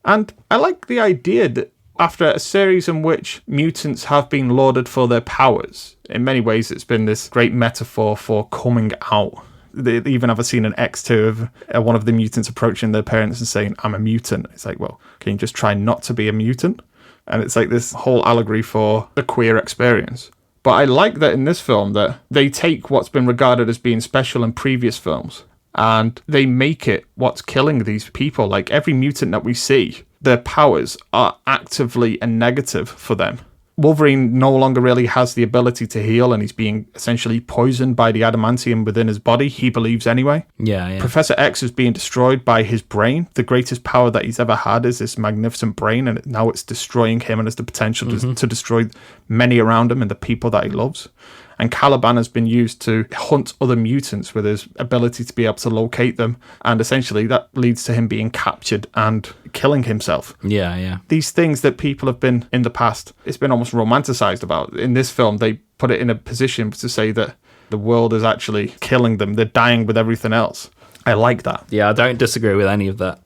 And I like the idea that after a series in which mutants have been lauded for their powers, in many ways it's been this great metaphor for coming out. They even have a scene in X2 of one of the mutants approaching their parents and saying, "I'm a mutant." It's like, well, can you just try not to be a mutant? And it's like this whole allegory for the queer experience. But I like that in this film that they take what's been regarded as being special in previous films and they make it what's killing these people. Like every mutant that we see, their powers are actively a negative for them. Wolverine no longer really has the ability to heal, and he's being essentially poisoned by the adamantium within his body, he believes anyway. Yeah. Professor X is being destroyed by his brain. The greatest power that he's ever had is this magnificent brain, and now it's destroying him and has the potential to destroy many around him and the people that he loves. And Caliban has been used to hunt other mutants with his ability to be able to locate them. And essentially that leads to him being captured and killing himself. Yeah. These things that people have been in the past, it's been almost romanticized about. In this film, they put it in a position to say that the world is actually killing them. They're dying with everything else. I like that. Yeah, I don't disagree with any of that.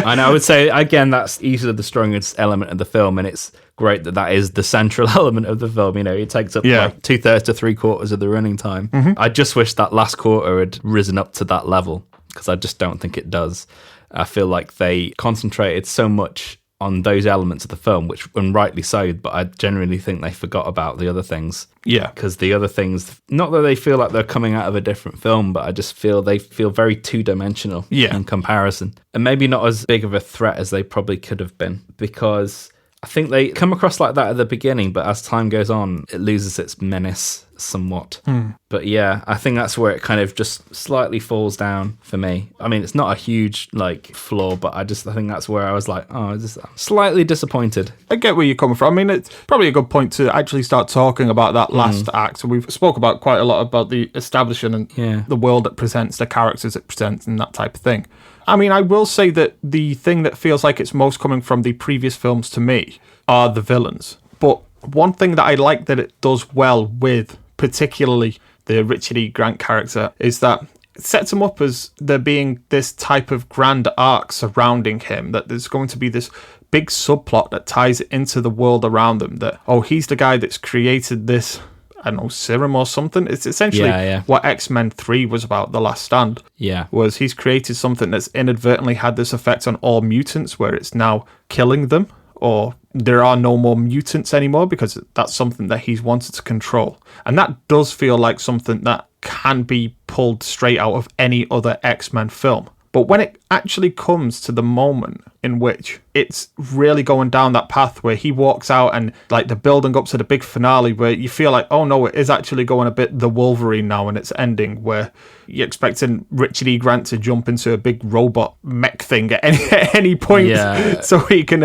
And I would say, again, that's easily the strongest element of the film, and it's great that is the central element of the film. It takes up like 2/3 to 3/4 of the running time. I just wish that last quarter had risen up to that level, because I just don't think it does. I feel like they concentrated so much on those elements of the film, which, and rightly so, but I genuinely think they forgot about the other things. Yeah. Because the other things, not that they feel like they're coming out of a different film, but I just feel they feel very two-dimensional in comparison. And maybe not as big of a threat as they probably could have been, because I think they come across like that at the beginning, but as time goes on, it loses its menace somewhat. But yeah, I think that's where it kind of just slightly falls down for me. I mean, it's not a huge flaw, but I think that's where I was like, I'm slightly disappointed. I get where you're coming from. I mean, it's probably a good point to actually start talking about that last act. So we've spoke about quite a lot about the establishing and the world it presents, the characters it presents, and that type of thing. I mean, I will say that the thing that feels like it's most coming from the previous films to me are the villains. But one thing that I like that it does well with, particularly the Richard E. Grant character, is that it sets him up as there being this type of grand arc surrounding him, that there's going to be this big subplot that ties it into the world around them, that, he's the guy that's created this, I don't know, serum or something. It's essentially what X-Men 3 was about, The Last Stand. Yeah. Was he's created something that's inadvertently had this effect on all mutants, where it's now killing them, or there are no more mutants anymore, because that's something that he's wanted to control. And that does feel like something that can be pulled straight out of any other X-Men film. But when it actually comes to the moment in which it's really going down that path where he walks out and like the building up to the big finale where you feel like, oh no, it is actually going a bit the Wolverine now and it's ending, where you're expecting Richard E. Grant to jump into a big robot mech thing at any point so he can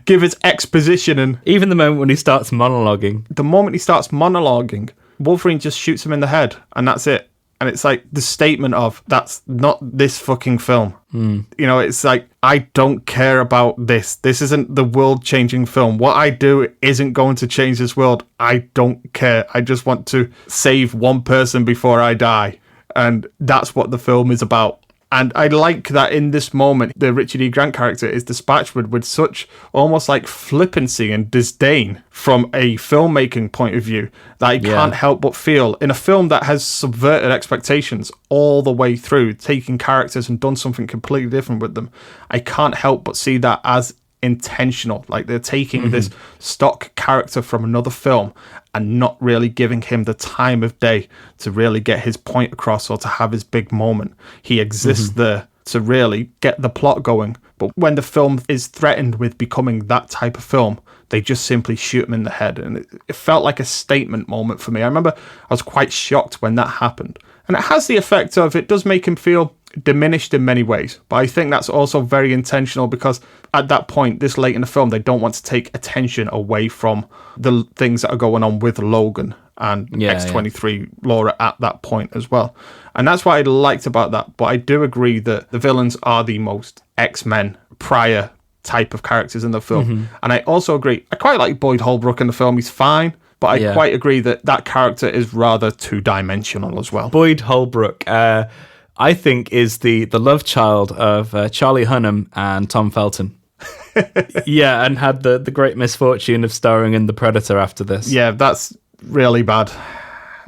give his exposition. And even the moment when he starts monologuing. The moment he starts monologuing, Wolverine just shoots him in the head and that's it. And it's like the statement of, that's not this fucking film. You know, it's like, I don't care about this. This isn't the world-changing film. What I do isn't going to change this world. I don't care. I just want to save one person before I die. And that's what the film is about. And I like that in this moment, the Richard E. Grant character is dispatched with such almost like flippancy and disdain from a filmmaking point of view that I can't help but feel in a film that has subverted expectations all the way through, taking characters and done something completely different with them. I can't help but see that as intentional. Like they're taking this stock character from another film and not really giving him the time of day to really get his point across or to have his big moment. He exists there to really get the plot going. But when the film is threatened with becoming that type of film, they just simply shoot him in the head. And it felt like a statement moment for me. I remember I was quite shocked when that happened. And it has the effect of, it does make him feel diminished in many ways, but I think that's also very intentional because at that point, this late in the film, they don't want to take attention away from the things that are going on with Logan and X-23 Laura at that point as well. And that's what I liked about that. But I do agree that the villains are the most X-Men prior type of characters in the film. And I also agree, I quite like Boyd Holbrook in the film. He's fine. But I quite agree that that character is rather two-dimensional as well. Boyd Holbrook, I think, is the love child of Charlie Hunnam and Tom Felton. And had the great misfortune of starring in The Predator after this. Yeah, that's really bad.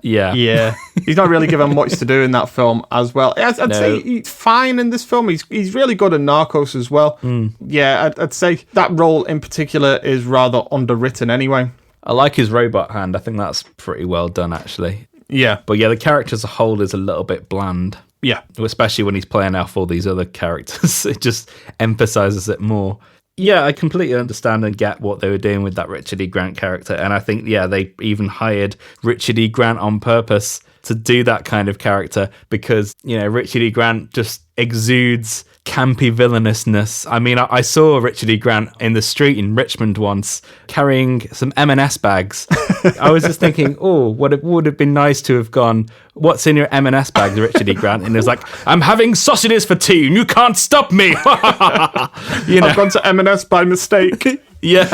Yeah. He's not really given much to do in that film as well. I'd say he's fine in this film. He's really good in Narcos as well. Yeah, I'd say that role in particular is rather underwritten anyway. I like his robot hand. I think that's pretty well done, actually. Yeah. But yeah, the character as a whole is a little bit bland. Yeah. Especially when he's playing off all these other characters. It just emphasizes it more. Yeah, I completely understand and get what they were doing with that Richard E. Grant character. And I think, they even hired Richard E. Grant on purpose to do that kind of character because, Richard E. Grant just exudes campy villainousness. I mean, I saw Richard E. Grant in the street in Richmond once carrying some M&S bags. I was just thinking, what it would have been nice to have gone, what's in your M&S bag, Richard E. Grant? And it was like, I'm having sausages for tea and you can't stop me. I've gone to M&S by mistake. Yeah,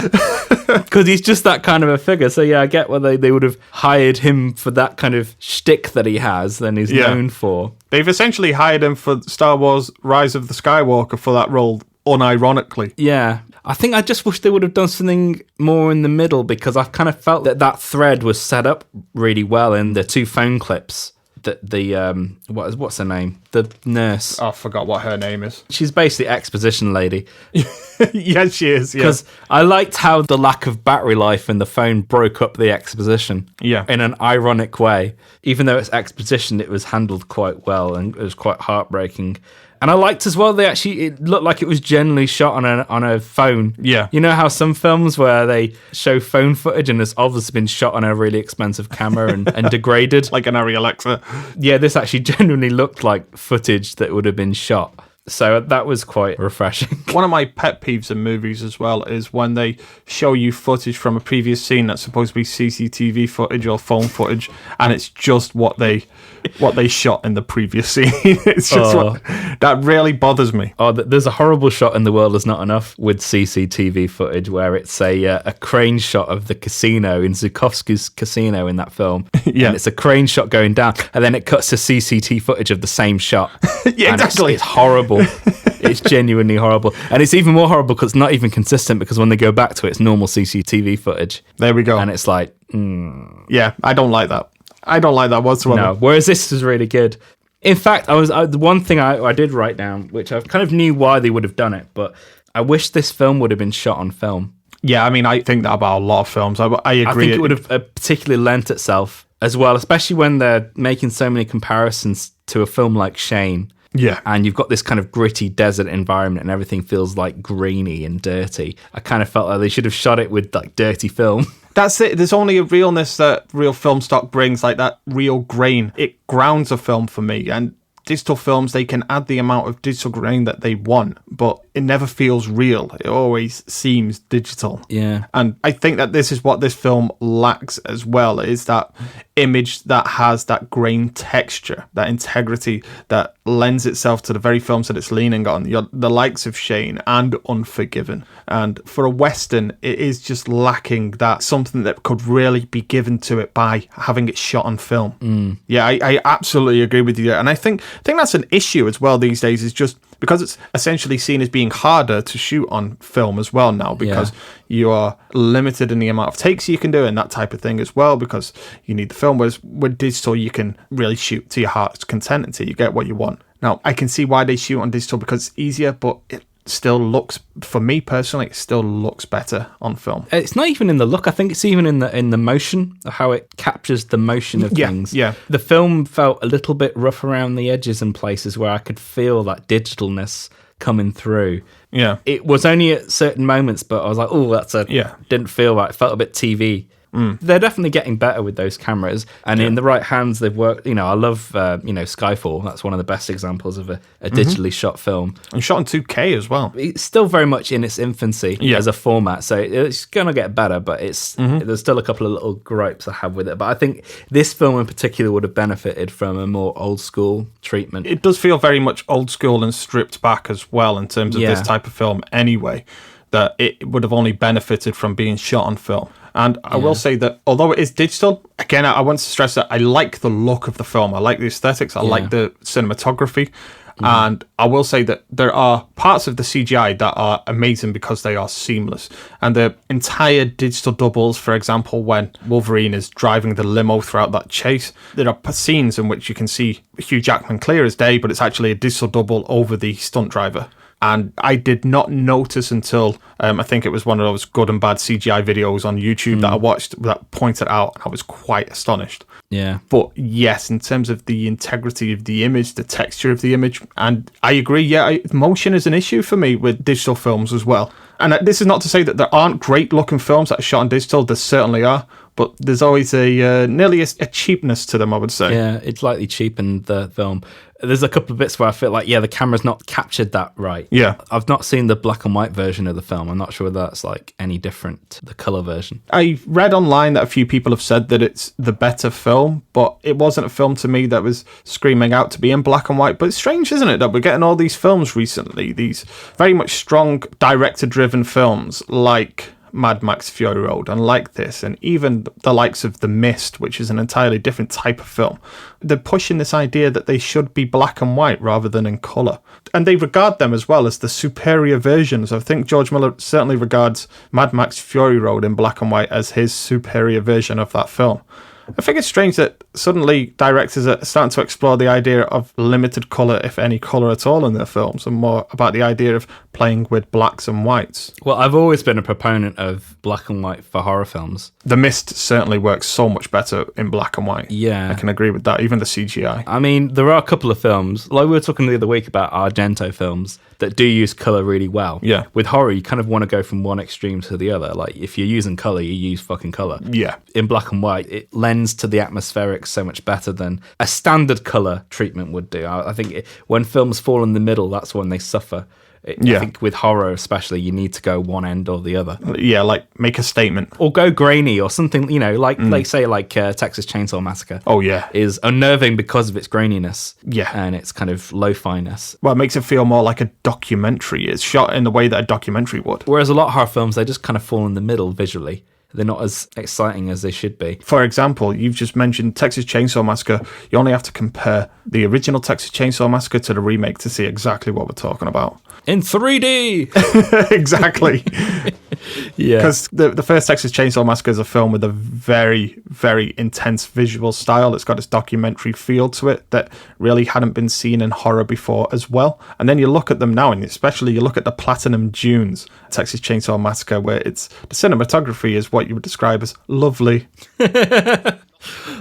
because he's just that kind of a figure. So I get why they would have hired him for that kind of shtick that he has, then he's known for. They've essentially hired him for Star Wars Rise of the Skywalker for that role, unironically. Yeah. I think I just wish they would have done something more in the middle because I kind of felt that thread was set up really well in the two phone clips. What's her name? The nurse. I forgot what her name is. She's basically exposition lady. Yes, she is. Because I liked how the lack of battery life in the phone broke up the exposition. Yeah. In an ironic way. Even though it's exposition, it was handled quite well and it was quite heartbreaking. And I liked as well, it looked like it was generally shot on a phone. Yeah. You know how some films where they show phone footage and it's obviously been shot on a really expensive camera and degraded? Like an Arri Alexa. Yeah, this actually genuinely looked like footage that would have been shot. So that was quite refreshing. One of my pet peeves in movies as well is when they show you footage from a previous scene that's supposed to be CCTV footage or phone footage, and it's just what they shot in the previous scene. It's just that really bothers me. There's a horrible shot in The World Is Not Enough with CCTV footage where it's a crane shot of the casino in Zukowski's casino in that film. Yeah. And it's a crane shot going down, and then it cuts to CCTV footage of the same shot. Yeah, exactly. It's horrible. It's genuinely horrible. And it's even more horrible because it's not even consistent because when they go back to it, it's normal CCTV footage. There we go. And it's like... Yeah, I don't like that. I don't like that whatsoever. No, whereas this is really good. In fact, the one thing I did write down, which I kind of knew why they would have done it, but I wish this film would have been shot on film. Yeah, I mean, I think that about a lot of films. I agree. I think it would have particularly lent itself as well, especially when they're making so many comparisons to a film like Shane. Yeah. And you've got this kind of gritty desert environment and everything feels like grainy and dirty. I kind of felt like they should have shot it with like dirty film. That's it. There's only a realness that real film stock brings, like that real grain. It grounds a film for me. And digital films, they can add the amount of digital grain that they want, but it never feels real. It always seems digital. Yeah. And I think that this is what this film lacks as well, is that image that has that grain texture, that integrity that lends itself to the very films that it's leaning on, the likes of Shane and Unforgiven. And for a Western, it is just lacking that something that could really be given to it by having it shot on film. Yeah, I absolutely agree with you. And I think that's an issue as well these days, is just because it's essentially seen as being harder to shoot on film as well now, because you are limited in the amount of takes you can do and that type of thing as well, because you need the film. Whereas with digital, you can really shoot to your heart's content until you get what you want. Now, I can see why they shoot on digital, because it's easier, but it still looks, for me personally, it still looks better on film. It's not even in the look. I think it's even in the motion, of how it captures the motion of things. Yeah. The film felt a little bit rough around the edges in places where I could feel that digitalness coming through. Yeah. It was only at certain moments, but I was like, oh, didn't feel right. It felt a bit TV. They're definitely getting better with those cameras, and in the right hands they've worked. I love Skyfall. That's one of the best examples of a digitally shot film, and shot in 2K as well. It's still very much in its infancy as a format, so it's gonna get better, but there's still a couple of little gripes I have with it. But I think this film in particular would have benefited from a more old school treatment. It does feel very much old school and stripped back as well in terms of this type of film anyway, that it would have only benefited from being shot on film. And I will say that although it is digital, again, I want to stress that I like the look of the film. I like the aesthetics. I like the cinematography. And I will say that there are parts of the CGI that are amazing because they are seamless. And the entire digital doubles, for example, when Wolverine is driving the limo throughout that chase, there are scenes in which you can see Hugh Jackman clear as day, but it's actually a digital double over the stunt driver. And I did not notice until I think it was one of those good and bad CGI videos on YouTube that I watched that pointed out, and I was quite astonished. Yeah. But yes, in terms of the integrity of the image, the texture of the image, and I agree, motion is an issue for me with digital films as well. And this is not to say that there aren't great looking films that are shot on digital. There certainly are. But there's always nearly a cheapness to them, I would say. Yeah, it's slightly cheapened the film. There's a couple of bits where I feel like, the camera's not captured that right. Yeah. I've not seen the black and white version of the film. I'm not sure whether that's like any different to the colour version. I read online that a few people have said that it's the better film, but it wasn't a film to me that was screaming out to be in black and white. But it's strange, isn't it, that we're getting all these films recently, these very much strong director-driven films like Mad Max Fury Road and like this, and even the likes of The Mist, which is an entirely different type of film. They're pushing this idea that they should be black and white rather than in colour. And they regard them as well as the superior versions. I think George Miller certainly regards Mad Max Fury Road in black and white as his superior version of that film. I think it's strange that suddenly directors are starting to explore the idea of limited colour, if any colour at all, in their films, and more about the idea of playing with blacks and whites. Well, I've always been a proponent of black and white for horror films. The Mist certainly works so much better in black and white. Yeah. I can agree with that, even the CGI. I mean, there are a couple of films, like we were talking the other week about Argento films, that do use colour really well. Yeah. With horror, you kind of want to go from one extreme to the other. Like, if you're using colour, you use fucking colour. Yeah. In black and white, it lends to the atmospherics so much better than a standard colour treatment would do. I think when films fall in the middle, that's when they suffer. I think with horror especially, you need to go one end or the other. Yeah, like make a statement. Or go grainy or something, like Texas Chainsaw Massacre. Oh, yeah. Is unnerving because of its graininess. Yeah. And its kind of lo-fi-ness. Well, it makes it feel more like a documentary. It's shot in the way that a documentary would. Whereas a lot of horror films, they just kind of fall in the middle visually. They're not as exciting as they should be. For example, you've just mentioned Texas Chainsaw Massacre. You only have to compare the original Texas Chainsaw Massacre to the remake to see exactly what we're talking about. In 3D! Exactly. Yeah. Because the first Texas Chainsaw Massacre is a film with a very, very intense visual style. It's got this documentary feel to it that really hadn't been seen in horror before as well. And then you look at them now, and especially you look at the Platinum Dunes Texas Chainsaw Massacre, where the cinematography is what you would describe as lovely.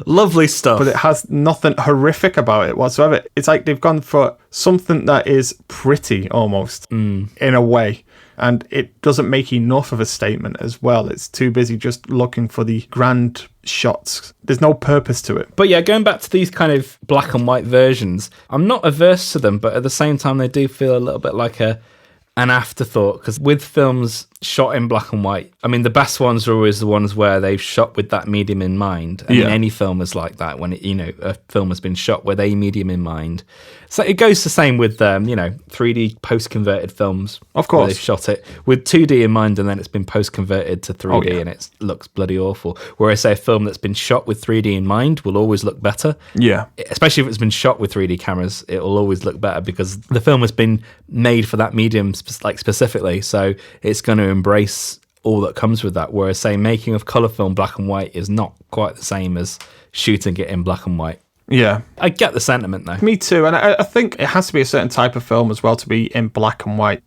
Lovely stuff. But it has nothing horrific about it whatsoever. It's like they've gone for something that is pretty almost in a way. And it doesn't make enough of a statement as well. It's too busy just looking for the grand shots. There's no purpose to it. But yeah, going back to these kind of black and white versions, I'm not averse to them, but at the same time, they do feel a little bit like an afterthought, because with films shot in black and white, I mean, the best ones are always the ones where they've shot with that medium in mind. I mean, any film is like that when, a film has been shot with a medium in mind. So it goes the same with, 3D post-converted films. Of course. Where they've shot it with 2D in mind and then it's been post-converted to 3D and it looks bloody awful. Whereas, say, a film that's been shot with 3D in mind will always look better. Yeah. Especially if it's been shot with 3D cameras, it will always look better because the film has been made for that medium specifically. So it's going to embrace all that comes with that. Whereas, say, making of colour film black and white is not quite the same as shooting it in black and white. Yeah. I get the sentiment, though. Me too. And I think it has to be a certain type of film as well to be in black and white.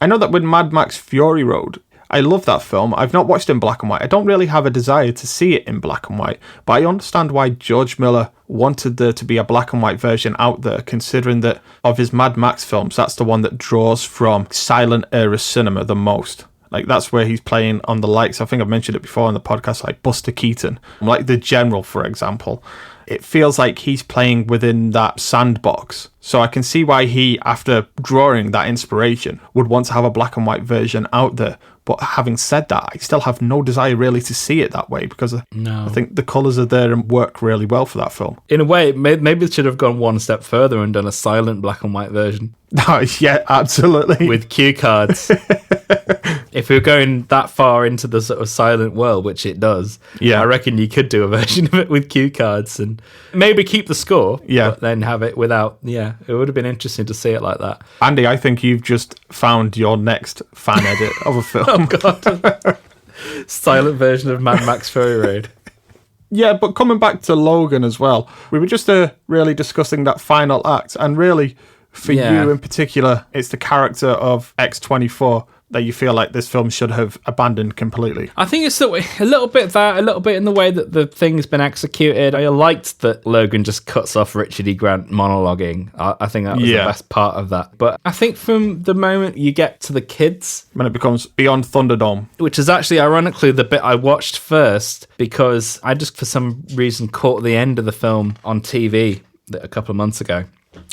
I know that with Mad Max Fury Road, I love that film. I've not watched it in black and white. I don't really have a desire to see it in black and white. But I understand why George Miller wanted there to be a black and white version out there, considering that of his Mad Max films, that's the one that draws from silent era cinema the most. Like, that's where he's playing on the likes. I think I've mentioned it before on the podcast, like Buster Keaton, like The General, for example. It feels like he's playing within that sandbox. So I can see why he, after drawing that inspiration, would want to have a black and white version out there. But having said that, I still have no desire really to see it that way because I think the colours are there and work really well for that film. In a way, maybe it should have gone one step further and done a silent black and white version. Yeah, absolutely. With cue cards. If we're going that far into the sort of silent world, which it does, I reckon you could do a version of it with cue cards and maybe keep the score, but then have it without. Yeah, it would have been interesting to see it like that. Andy, I think you've just found your next fan edit of a film. Oh, God. Silent version of Mad Max Fury Road. Yeah, but coming back to Logan as well, we were just really discussing that final act, and really, for you in particular, it's the character of X-24 that you feel like this film should have abandoned completely. I think it's a little bit in the way that the thing's been executed. I liked that Logan just cuts off Richard E. Grant monologuing. I think that was the best part of that. But I think from the moment you get to the kids, when it becomes Beyond Thunderdome, which is actually ironically the bit I watched first because I just for some reason caught the end of the film on TV a couple of months ago.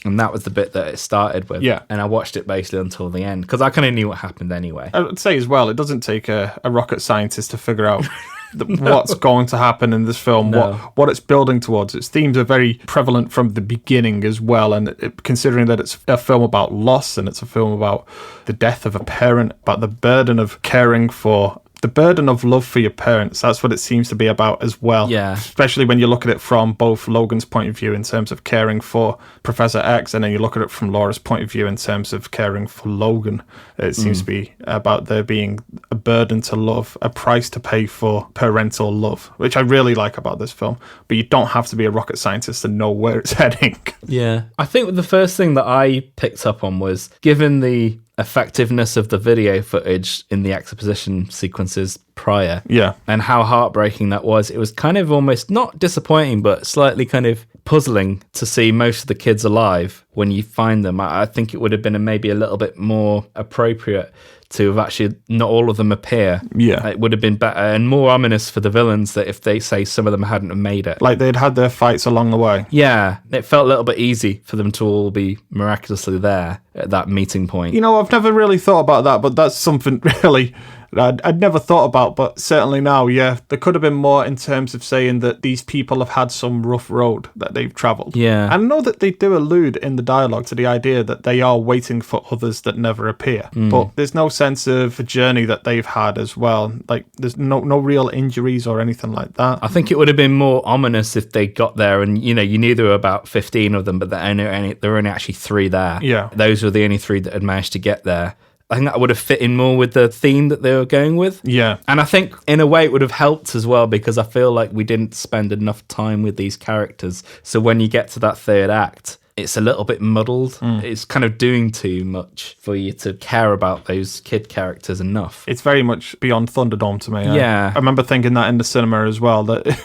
And that was the bit that it started with. Yeah. And I watched it basically until the end because I kind of knew what happened anyway. I would say as well, it doesn't take a rocket scientist to figure out what's going to happen in this film, what it's building towards. Its themes are very prevalent from the beginning as well. And considering that it's a film about loss and it's a film about the death of a parent, about the burden of caring for the burden of love for your parents, that's what it seems to be about as well. Yeah. Especially when you look at it from both Logan's point of view in terms of caring for Professor X, and then you look at it from Laura's point of view in terms of caring for Logan. It seems to be about there being a burden to love, a price to pay for parental love, which I really like about this film. But you don't have to be a rocket scientist to know where it's heading. Yeah. I think the first thing that I picked up on was, given the effectiveness of the video footage in the exposition sequences prior, and how heartbreaking that was, it was kind of almost not disappointing but slightly kind of puzzling to see most of the kids alive when you find them. I think it would have been maybe a little bit more appropriate to have actually not all of them appear. Yeah. It would have been better and more ominous for the villains that if they say some of them hadn't have made it. Like they'd had their fights along the way. Yeah. It felt a little bit easy for them to all be miraculously there at that meeting point. You know, I've never really thought about that, but that's something really I'd never thought about, but certainly now, yeah, there could have been more in terms of saying that these people have had some rough road that they've travelled. Yeah. I know that they do allude in the dialogue to the idea that they are waiting for others that never appear, but there's no sense of a journey that they've had as well. Like, there's no real injuries or anything like that. I think it would have been more ominous if they got there and, you knew there were about 15 of them, but there were only actually 3 there. Yeah. Those were the only 3 that had managed to get there. I think that would have fit in more with the theme that they were going with. Yeah. And I think, in a way, it would have helped as well, because I feel like we didn't spend enough time with these characters. So when you get to that third act, it's a little bit muddled. It's kind of doing too much for you to care about those kid characters enough. It's very much Beyond Thunderdome to me. Yeah. I remember thinking that in the cinema as well, that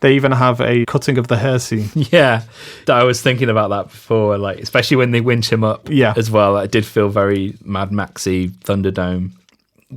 They even have a cutting of the hair scene. Yeah, I was thinking about that before, like especially when they winch him up as well. It did feel very Mad Maxy, Thunderdome.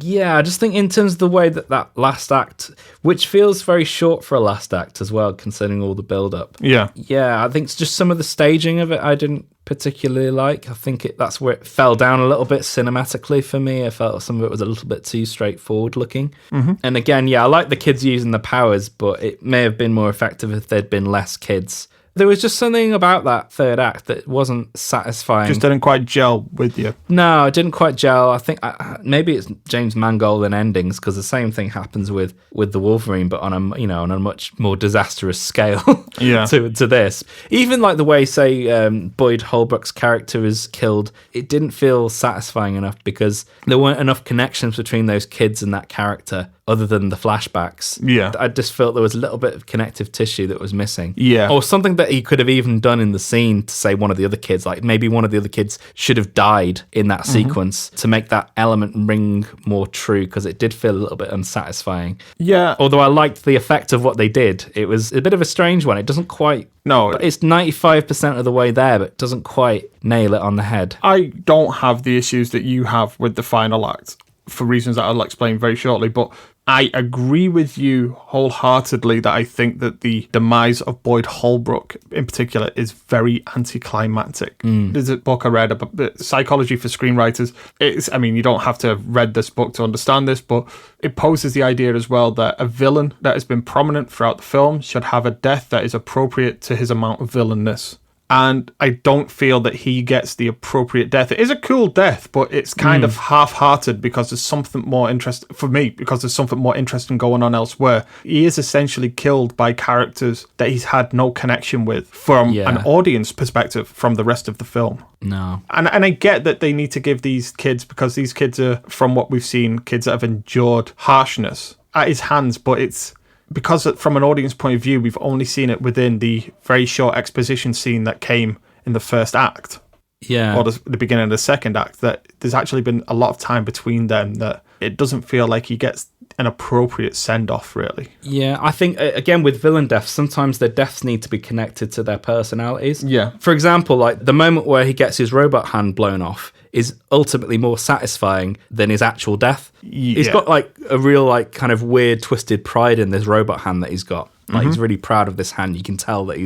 Yeah, I just think in terms of the way that last act, which feels very short for a last act as well, considering all the build-up. Yeah. Yeah, I think it's just some of the staging of it I didn't particularly like. I think that's where it fell down a little bit cinematically for me. I felt some of it was a little bit too straightforward looking. Mm-hmm. And again, yeah, I like the kids using the powers, but it may have been more effective if there'd been less kids. There was just something about that third act that wasn't satisfying. Just didn't quite gel with you. No, it didn't quite gel. I think maybe it's James Mangold in endings, because the same thing happens with the Wolverine, but on a much more disastrous scale. to this. Even like the way, say, Boyd Holbrook's character is killed, it didn't feel satisfying enough because there weren't enough connections between those kids and that character. Other than the flashbacks. Yeah. I just felt there was a little bit of connective tissue that was missing. Yeah. Or something that he could have even done in the scene to say one of the other kids, like maybe one of the other kids should have died in that sequence to make that element ring more true, because it did feel a little bit unsatisfying. Yeah. Although I liked the effect of what they did. It was a bit of a strange one. It doesn't quite... No. It's 95% of the way there, but it doesn't quite nail it on the head. I don't have the issues that you have with the final act, for reasons that I'll explain very shortly, but I agree with you wholeheartedly that I think that the demise of Boyd Holbrook in particular is very anticlimactic. There's a book I read about Psychology for Screenwriters. You don't have to have read this book to understand this, but it poses the idea as well that a villain that has been prominent throughout the film should have a death that is appropriate to his amount of villainness. And I don't feel that he gets the appropriate death. It is a cool death, but it's kind of half-hearted because there's something more interesting for me, because there's something more interesting going on elsewhere. He is essentially killed by characters that he's had no connection with from an audience perspective from the rest of the film. No. And I get that they need to give these kids, because these kids are, from what we've seen, kids that have endured harshness at his hands, but it's... Because from an audience point of view, we've only seen it within the very short exposition scene that came in the first act. Yeah. Or the beginning of the second act, that there's actually been a lot of time between them that it doesn't feel like he gets an appropriate send-off, really. Yeah, I think, again, with villain deaths, sometimes their deaths need to be connected to their personalities. Yeah. For example, like the moment where he gets his robot hand blown off is ultimately more satisfying than his actual death. Yeah. He's got like a real like kind of weird twisted pride in this robot hand that he's got. Like he's really proud of this hand. You can tell that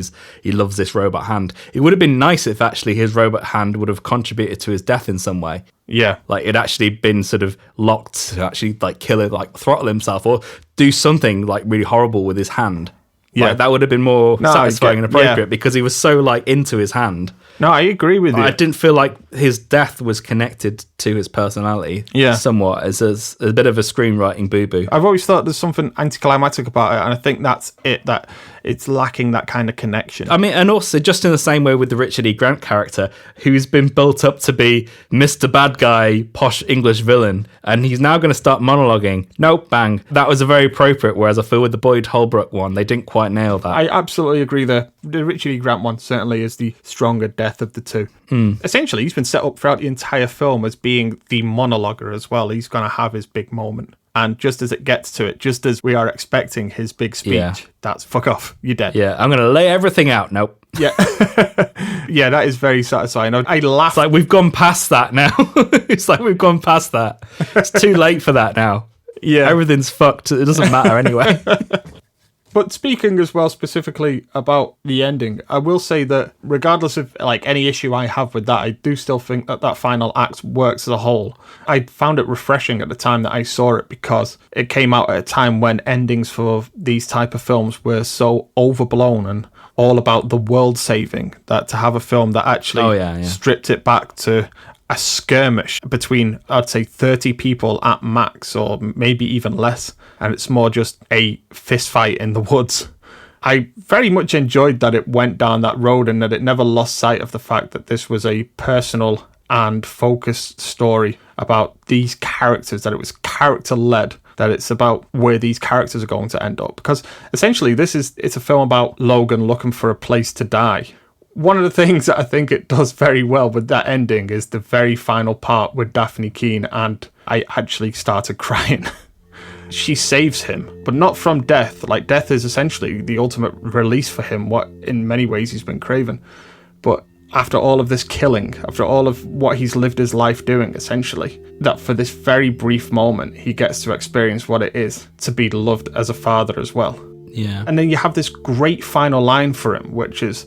he loves this robot hand. It would have been nice if actually his robot hand would have contributed to his death in some way. Yeah. Like it actually been sort of locked to actually like kill it, like throttle himself or do something like really horrible with his hand. Yeah. Like, that would have been more satisfying and appropriate because he was so like into his hand. No, I agree with you. I didn't feel like his death was connected to his personality somewhat as a bit of a screenwriting boo-boo. I've always thought there's something anticlimactic about it, and I think that's it, that it's lacking that kind of connection. I mean, and also just in the same way with the Richard E. Grant character, who's been built up to be Mr. Bad Guy, posh English villain, and he's now going to start monologuing. Nope, bang. That was a very appropriate, whereas I feel with the Boyd Holbrook one, they didn't quite nail that. I absolutely agree there. The Richard E. Grant one certainly is the stronger death of the two. Essentially, he's been set up throughout the entire film as being the monologuer as well. He's going to have his big moment. And just as it gets to it, just as we are expecting his big speech, that's fuck off, you're dead. Yeah, I'm going to lay everything out. Nope. Yeah. Yeah, that is very satisfying. I laugh. It's like we've gone past that now. It's like we've gone past that. It's too late for that now. Yeah. Everything's fucked. It doesn't matter anyway. But speaking as well specifically about the ending, I will say that regardless of like any issue I have with that, I do still think that that final act works as a whole. I found it refreshing at the time that I saw it because it came out at a time when endings for these type of films were so overblown and all about the world saving, that to have a film that actually stripped it back to a skirmish between, I'd say, 30 people at max, or maybe even less, and it's more just a fist fight in the woods. I very much enjoyed that it went down that road and that it never lost sight of the fact that this was a personal and focused story about these characters, that it was character-led, that it's about where these characters are going to end up. Because essentially it's a film about Logan looking for a place to die. One of the things that I think it does very well with that ending is the very final part with Daphne Keane, and I actually started crying. she saves him, but not from death. Like, death is essentially the ultimate release for him, what in many ways he's been craving. But after all of this killing, after all of what he's lived his life doing, essentially, that for this very brief moment, he gets to experience what it is to be loved as a father as well. Yeah. And then you have this great final line for him, which is,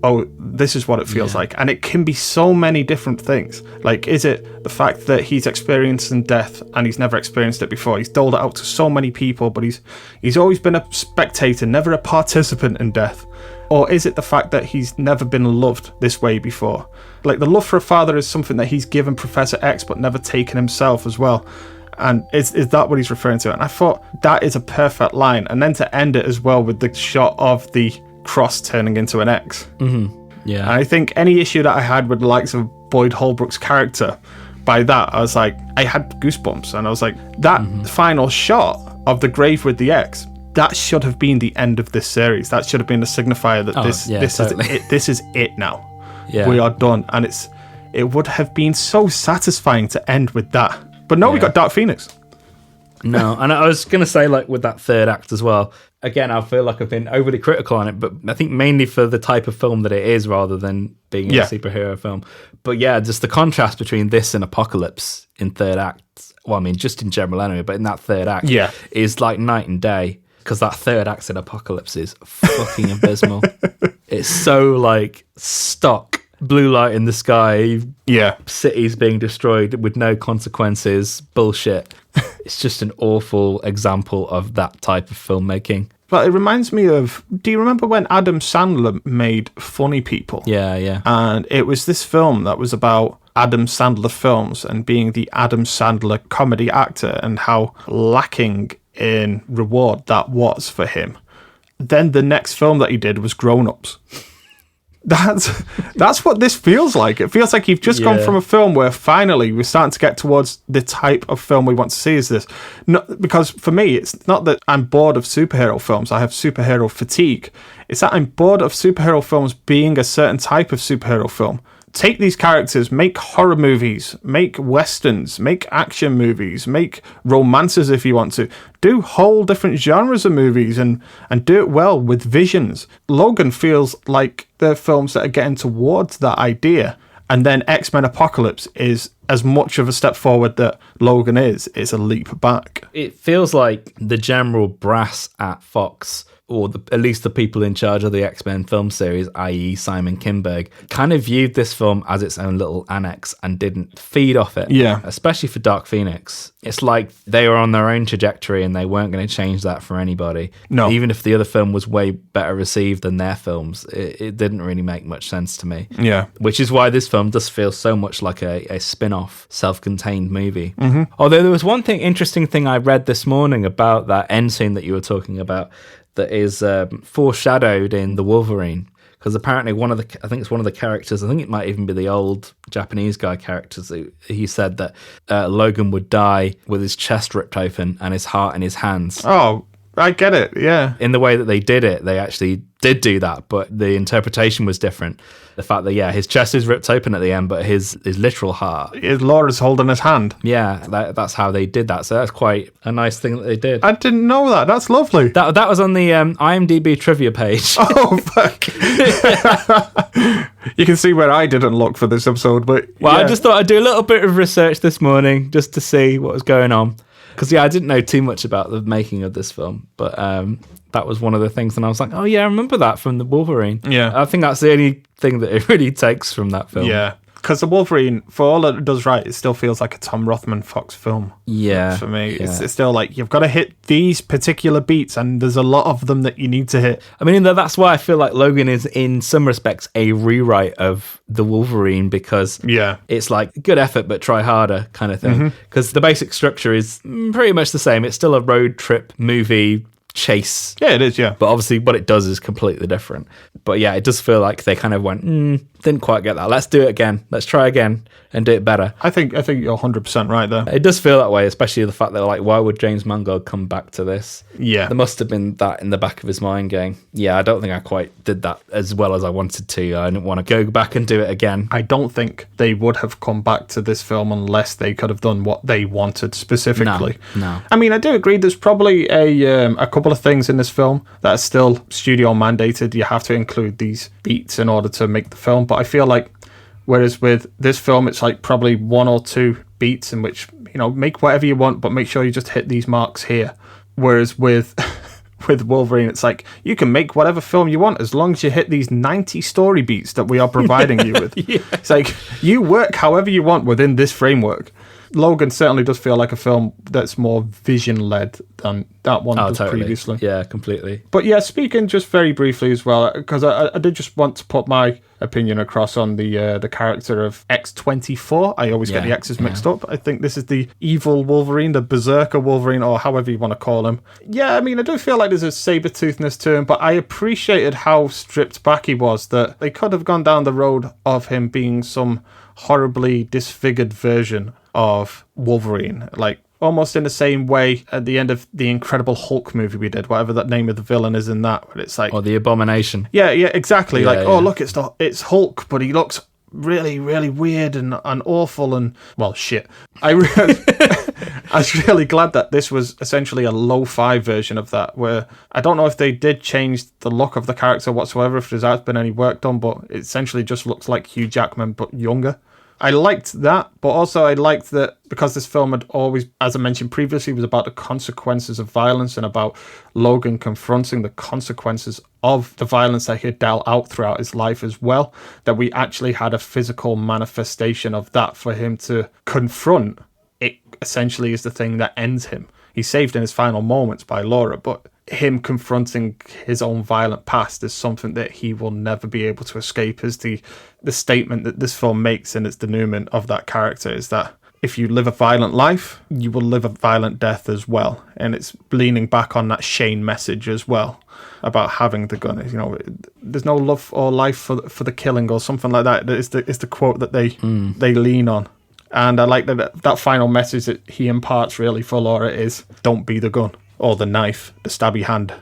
oh, this is what it feels like. And it can be so many different things. Like, is it the fact that he's experiencing death and he's never experienced it before? He's doled it out to so many people, but he's always been a spectator, never a participant in death. Or is it the fact that he's never been loved this way before? Like, the love for a father is something that he's given Professor X, but never taken himself as well. And is that what he's referring to? And I thought that is a perfect line. And then to end it as well with the shot of the cross turning into an X. Yeah. And I think any issue that I had with the likes of Boyd Holbrook's character, by that, I was like, I had goosebumps. And I was like, that final shot of the grave with the X, that should have been the end of this series. That should have been a signifier that this is it now. Yeah. We are done. And it would have been so satisfying to end with that. But no, we got Dark Phoenix. No, and I was going to say, like, with that third act as well, again, I feel like I've been overly critical on it, but I think mainly for the type of film that it is rather than being a superhero film. But yeah, just the contrast between this and Apocalypse in third act, well, I mean, just in general anyway, but in that third act is like night and day, because that third act in Apocalypse is fucking abysmal. It's so, like, stock. Blue light in the sky, cities being destroyed with no consequences, bullshit. It's just an awful example of that type of filmmaking. But it reminds me of, do you remember when Adam Sandler made Funny People? Yeah. And it was this film that was about Adam Sandler films and being the Adam Sandler comedy actor and how lacking in reward that was for him. Then the next film that he did was Grown Ups. That's what this feels like. It feels like you've just gone from a film where finally we're starting to get towards the type of film we want to see. Is this because for me, it's not that I'm bored of superhero films. I have superhero fatigue. It's that I'm bored of superhero films being a certain type of superhero film. Take these characters, make horror movies, make westerns, make action movies, make romances if you want to. Do whole different genres of movies and do it well with visions. Logan feels like they're films that are getting towards that idea. And then X-Men Apocalypse is as much of a step forward that Logan is. It's a leap back. It feels like the general brass at Fox, or at least the people in charge of the X-Men film series, i.e. Simon Kinberg, kind of viewed this film as its own little annex and didn't feed off it. Yeah. Especially for Dark Phoenix. It's like they were on their own trajectory and they weren't going to change that for anybody. No. Even if the other film was way better received than their films, it didn't really make much sense to me. Yeah. Which is why this film does feel so much like a spin-off, self-contained movie. Mm-hmm. Although there was one interesting thing I read this morning about that end scene that you were talking about that is foreshadowed in The Wolverine. Because apparently I think it's one of the characters, I think it might even be the old Japanese guy characters, he said that Logan would die with his chest ripped open and his heart in his hands. Oh, I get it, yeah. In the way that they did it, they actually did do that, but the interpretation was different. The fact that, his chest is ripped open at the end, but his literal heart. Laura's holding his hand. Yeah, that's how they did that. So that's quite a nice thing that they did. I didn't know that. That's lovely. That was on the IMDb trivia page. Oh, fuck. You can see where I didn't look for this episode, but... Well, I just thought I'd do a little bit of research this morning just to see what was going on. Because, I didn't know too much about the making of this film, but that was one of the things, and I was like, oh, yeah, I remember that from The Wolverine. Yeah. I think that's the only thing that it really takes from that film. Yeah. Because The Wolverine, for all it does right, it still feels like a Tom Rothman Fox film. Yeah. For me. Yeah. It's still like, you've got to hit these particular beats, and there's a lot of them that you need to hit. I mean, that's why I feel like Logan is, in some respects, a rewrite of The Wolverine, because it's like, good effort, but try harder kind of thing. Because the basic structure is pretty much the same. It's still a road trip movie, chase. Yeah, it is, yeah. But obviously what it does is completely different. But yeah, it does feel like they kind of went, didn't quite get that. Let's do it again. Let's try again and do it better. I think you're 100% right there. It does feel that way, especially the fact that, like, why would James Mangold come back to this? Yeah. There must have been that in the back of his mind going, yeah, I don't think I quite did that as well as I wanted to. I didn't want to go back and do it again. I don't think they would have come back to this film unless they could have done what they wanted specifically. No. I mean, I do agree there's probably a couple of things in this film that are still studio mandated. You have to include these beats in order to make the film. But I feel like, whereas with this film, it's like probably one or two beats in which, make whatever you want, but make sure you just hit these marks here. Whereas with with Wolverine, it's like, you can make whatever film you want as long as you hit these 90 story beats that we are providing you with. Yeah. It's like, you work however you want within this framework. Logan certainly does feel like a film that's more vision-led than that one does totally. previously. Yeah, completely. But yeah, speaking just very briefly as well, because I did just want to put my opinion across on the character of X-24. I always get the X's mixed up. I think this is the evil Wolverine, the Berserker Wolverine, or however you want to call him. Yeah, I mean, I do feel like there's a saber-toothness to him, but I appreciated how stripped back he was, that they could have gone down the road of him being some horribly disfigured version of Wolverine, like almost in the same way at the end of the Incredible Hulk movie we did, whatever that name of the villain is in that, where it's like, or the Abomination. Yeah, exactly. Yeah, oh look, it's Hulk, but he looks really, really weird and awful and, well, shit. I was really glad that this was essentially a lo-fi version of that, where I don't know if they did change the look of the character whatsoever, if there's been any work done, but it essentially just looks like Hugh Jackman but younger. I liked that, but also I liked that because this film had always, as I mentioned previously, was about the consequences of violence and about Logan confronting the consequences of the violence that he had dealt out throughout his life as well, that we actually had a physical manifestation of that for him to confront. It essentially is the thing that ends him. He's saved in his final moments by Laura, but him confronting his own violent past is something that he will never be able to escape. Is the statement that this film makes in its denouement of that character, is that if you live a violent life, you will live a violent death as well. And it's leaning back on that Shane message as well about having the gun. There's no love or life for the killing, or something like that. It's the quote that they lean on. And I like that final message that he imparts really for Laura is, don't be the gun or the knife, the stabby hand.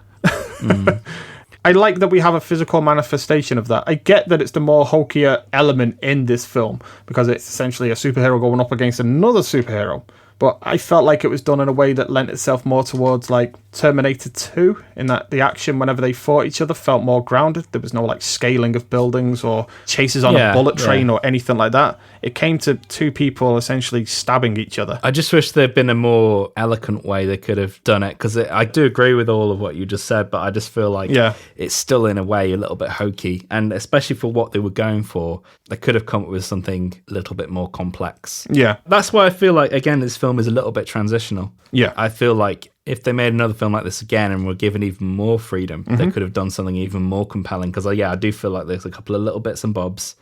I like that we have a physical manifestation of that. I get that it's the more hulkier element in this film because it's essentially a superhero going up against another superhero. But I felt like it was done in a way that lent itself more towards like Terminator 2, in that the action whenever they fought each other felt more grounded. There was no like scaling of buildings or chases on a bullet train or anything like that. It came to two people essentially stabbing each other. I just wish there'd been a more eloquent way they could have done it, because I do agree with all of what you just said, but I just feel like it's still in a way a little bit hokey, and especially for what they were going for, they could have come up with something a little bit more complex. Yeah. That's why I feel like, again, this film is a little bit transitional. Yeah. I feel like if they made another film like this again and were given even more freedom, they could have done something even more compelling, because I do feel like there's a couple of little bits and bobs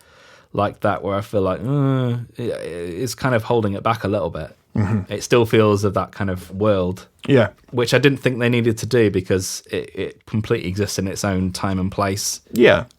like that where I feel like it's kind of holding it back a little bit. It still feels of that kind of world, which I didn't think they needed to do, because it completely exists in its own time and place.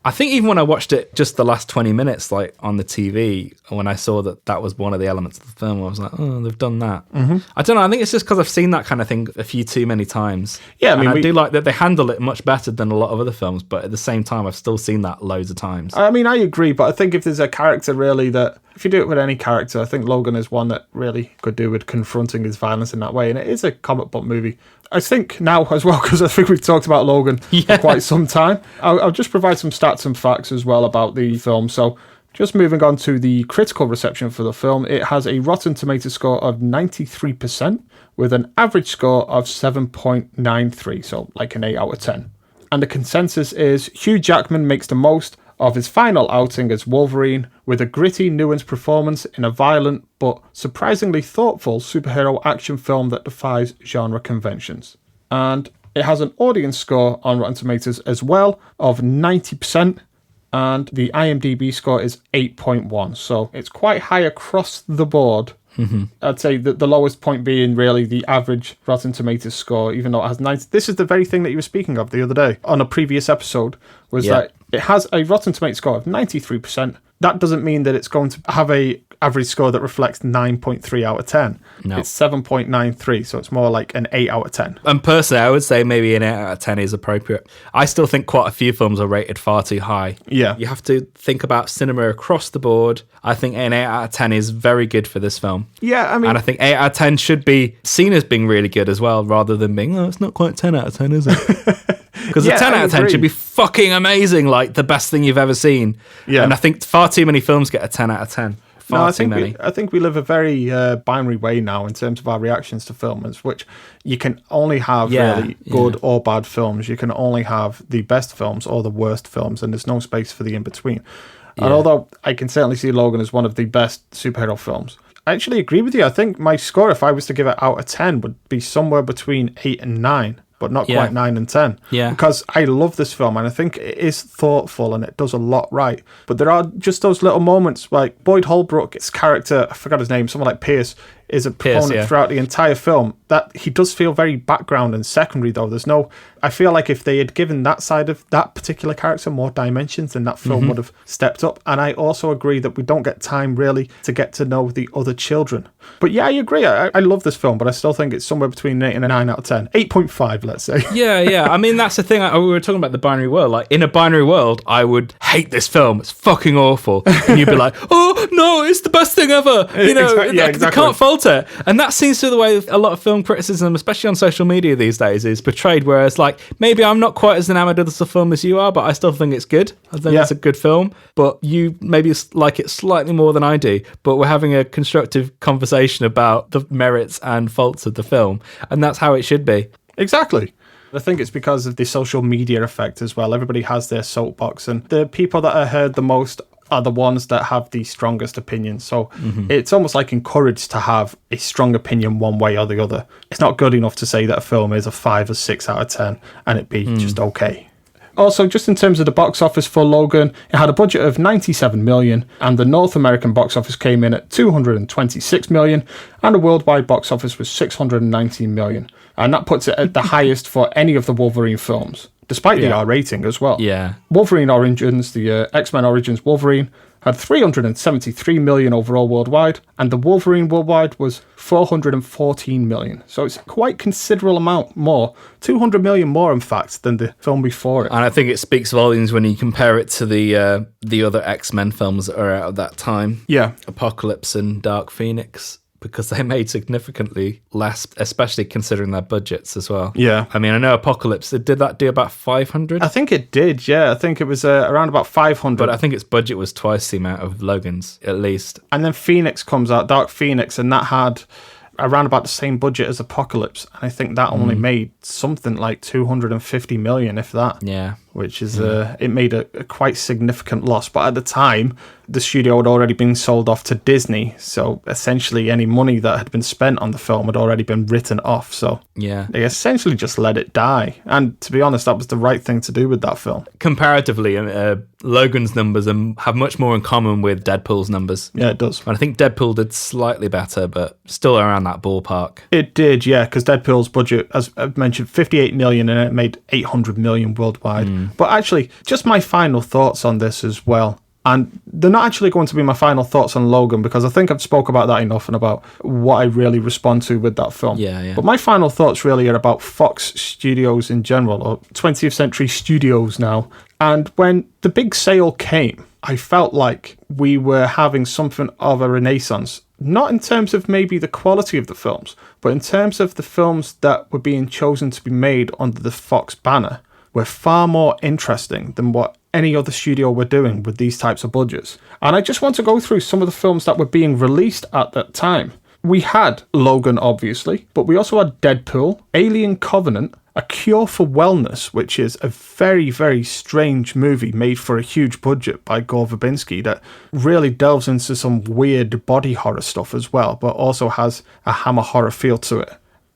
I think even when I watched it just the last 20 minutes like on the TV, when I saw that was one of the elements of the film, I was like, oh, they've done that. I don't know, I think it's just because I've seen that kind of thing a few too many times. I mean, I do like that they handle it much better than a lot of other films, but at the same time I've still seen that loads of times. I mean, I agree, but I think if there's a character really that, if you do it with any character, I think Logan is one that really could do with confronting his violence in that way. And it is a comic book movie. I think now as well, because I think we've talked about Logan for quite some time, I'll just provide some stats and facts as well about the film. So just moving on to the critical reception for the film, it has a Rotten Tomatoes score of 93% with an average score of 7.93, so like an 8 out of 10. And the consensus is Hugh Jackman makes the most of his final outing as Wolverine with a gritty, nuanced performance in a violent but surprisingly thoughtful superhero action film that defies genre conventions. And it has an audience score on Rotten Tomatoes as well of 90%, and the IMDb score is 8.1, so it's quite high across the board I'd say that the lowest point being really the average Rotten Tomatoes score, even though it has 90. This is the very thing that you were speaking of the other day on a previous episode, was that it has a Rotten Tomatoes score of 93%. That doesn't mean that it's going to have a average score that reflects 9.3 out of 10. No. It's 7.93, so it's more like an 8 out of 10. And personally, I would say maybe an 8 out of 10 is appropriate. I still think quite a few films are rated far too high. Yeah. You have to think about cinema across the board. I think an 8 out of 10 is very good for this film. Yeah, I mean... And I think 8 out of 10 should be seen as being really good as well, rather than being, oh, it's not quite 10 out of 10, is it? Because a 10 out of 10 should be fucking amazing, like the best thing you've ever seen. Yeah. And I think far too many films get a 10 out of 10. I think we live a very binary way now in terms of our reactions to films, which you can only have really good or bad films. You can only have the best films or the worst films, and there's no space for the in-between. Yeah. And although I can certainly see Logan as one of the best superhero films, I actually agree with you. I think my score, if I was to give it out of 10, would be somewhere between 8 and 9. But not quite 9 and 10. Yeah. Because I love this film and I think it is thoughtful and it does a lot right. But there are just those little moments like Boyd Holbrook's character, I forgot his name, someone like Pierce, is a proponent throughout the entire film. That he does feel very background and secondary though. I feel like if they had given that side of that particular character more dimensions, then that film would have stepped up. And I also agree that we don't get time really to get to know the other children. But yeah, I agree. I love this film, but I still think it's somewhere between an 8 and a 9 out of 10. 8.5, let's say. Yeah. I mean, that's the thing. We were talking about the binary world. Like, in a binary world, I would hate this film. It's fucking awful. And you'd be like, oh, no, it's the best thing ever. You know, exactly. I can't fault it. And that seems to be the way a lot of film criticism, especially on social media these days, is portrayed, whereas, like, maybe I'm not quite as enamored of the film as you are, but I still think it's good. I think it's a good film, but you maybe like it slightly more than I do. But we're having a constructive conversation about the merits and faults of the film, and that's how it should be. Exactly. I think it's because of the social media effect as well. Everybody has their soapbox, and the people that are heard the most are the ones that have the strongest opinions. So it's almost like encouraged to have a strong opinion one way or the other. It's not good enough to say that a film is a 5 or 6 out of 10 and it be just okay. Also, just in terms of the box office for Logan, it had a budget of 97 million, and the North American box office came in at 226 million, and the worldwide box office was 619 million. And that puts it at the highest for any of the Wolverine films, despite the R rating as well. Yeah. Wolverine Origins, the X-Men Origins Wolverine, had 373 million overall worldwide, and the Wolverine worldwide was 414 million. So it's quite considerable amount more, 200 million more in fact, than the film before it. And I think it speaks volumes when you compare it to the other X-Men films that are out at that time. Yeah. Apocalypse and Dark Phoenix, because they made significantly less, especially considering their budgets as well. Yeah. I mean, I know Apocalypse, did that do about 500? I think it did, yeah. I think it was around about 500. But I think its budget was twice the amount of Logan's, at least. And then Phoenix comes out, Dark Phoenix, and that had around about the same budget as Apocalypse. And I think that only made something like 250 million, if that. Yeah. Which is, it made a quite significant loss. But at the time, the studio had already been sold off to Disney. So essentially any money that had been spent on the film had already been written off. So they essentially just let it die. And to be honest, that was the right thing to do with that film. Comparatively, Logan's numbers have much more in common with Deadpool's numbers. Yeah, it does. And I think Deadpool did slightly better, but still around that ballpark. It did, yeah, because Deadpool's budget, as I've mentioned, 58 million, and it made 800 million worldwide. But actually, just my final thoughts on this as well. And they're not actually going to be my final thoughts on Logan, because I think I've spoke about that enough and about what I really respond to with that film. Yeah. But my final thoughts really are about Fox Studios in general, or 20th Century Studios now. And when the big sale came, I felt like we were having something of a renaissance. Not in terms of maybe the quality of the films, but in terms of the films that were being chosen to be made under the Fox banner were far more interesting than what any other studio were doing with these types of budgets. And I just want to go through some of the films that were being released at that time. We had Logan, obviously, but we also had Deadpool, Alien Covenant, A Cure for Wellness, which is a very, very strange movie made for a huge budget by Gore Verbinski that really delves into some weird body horror stuff as well, but also has a Hammer horror feel to it.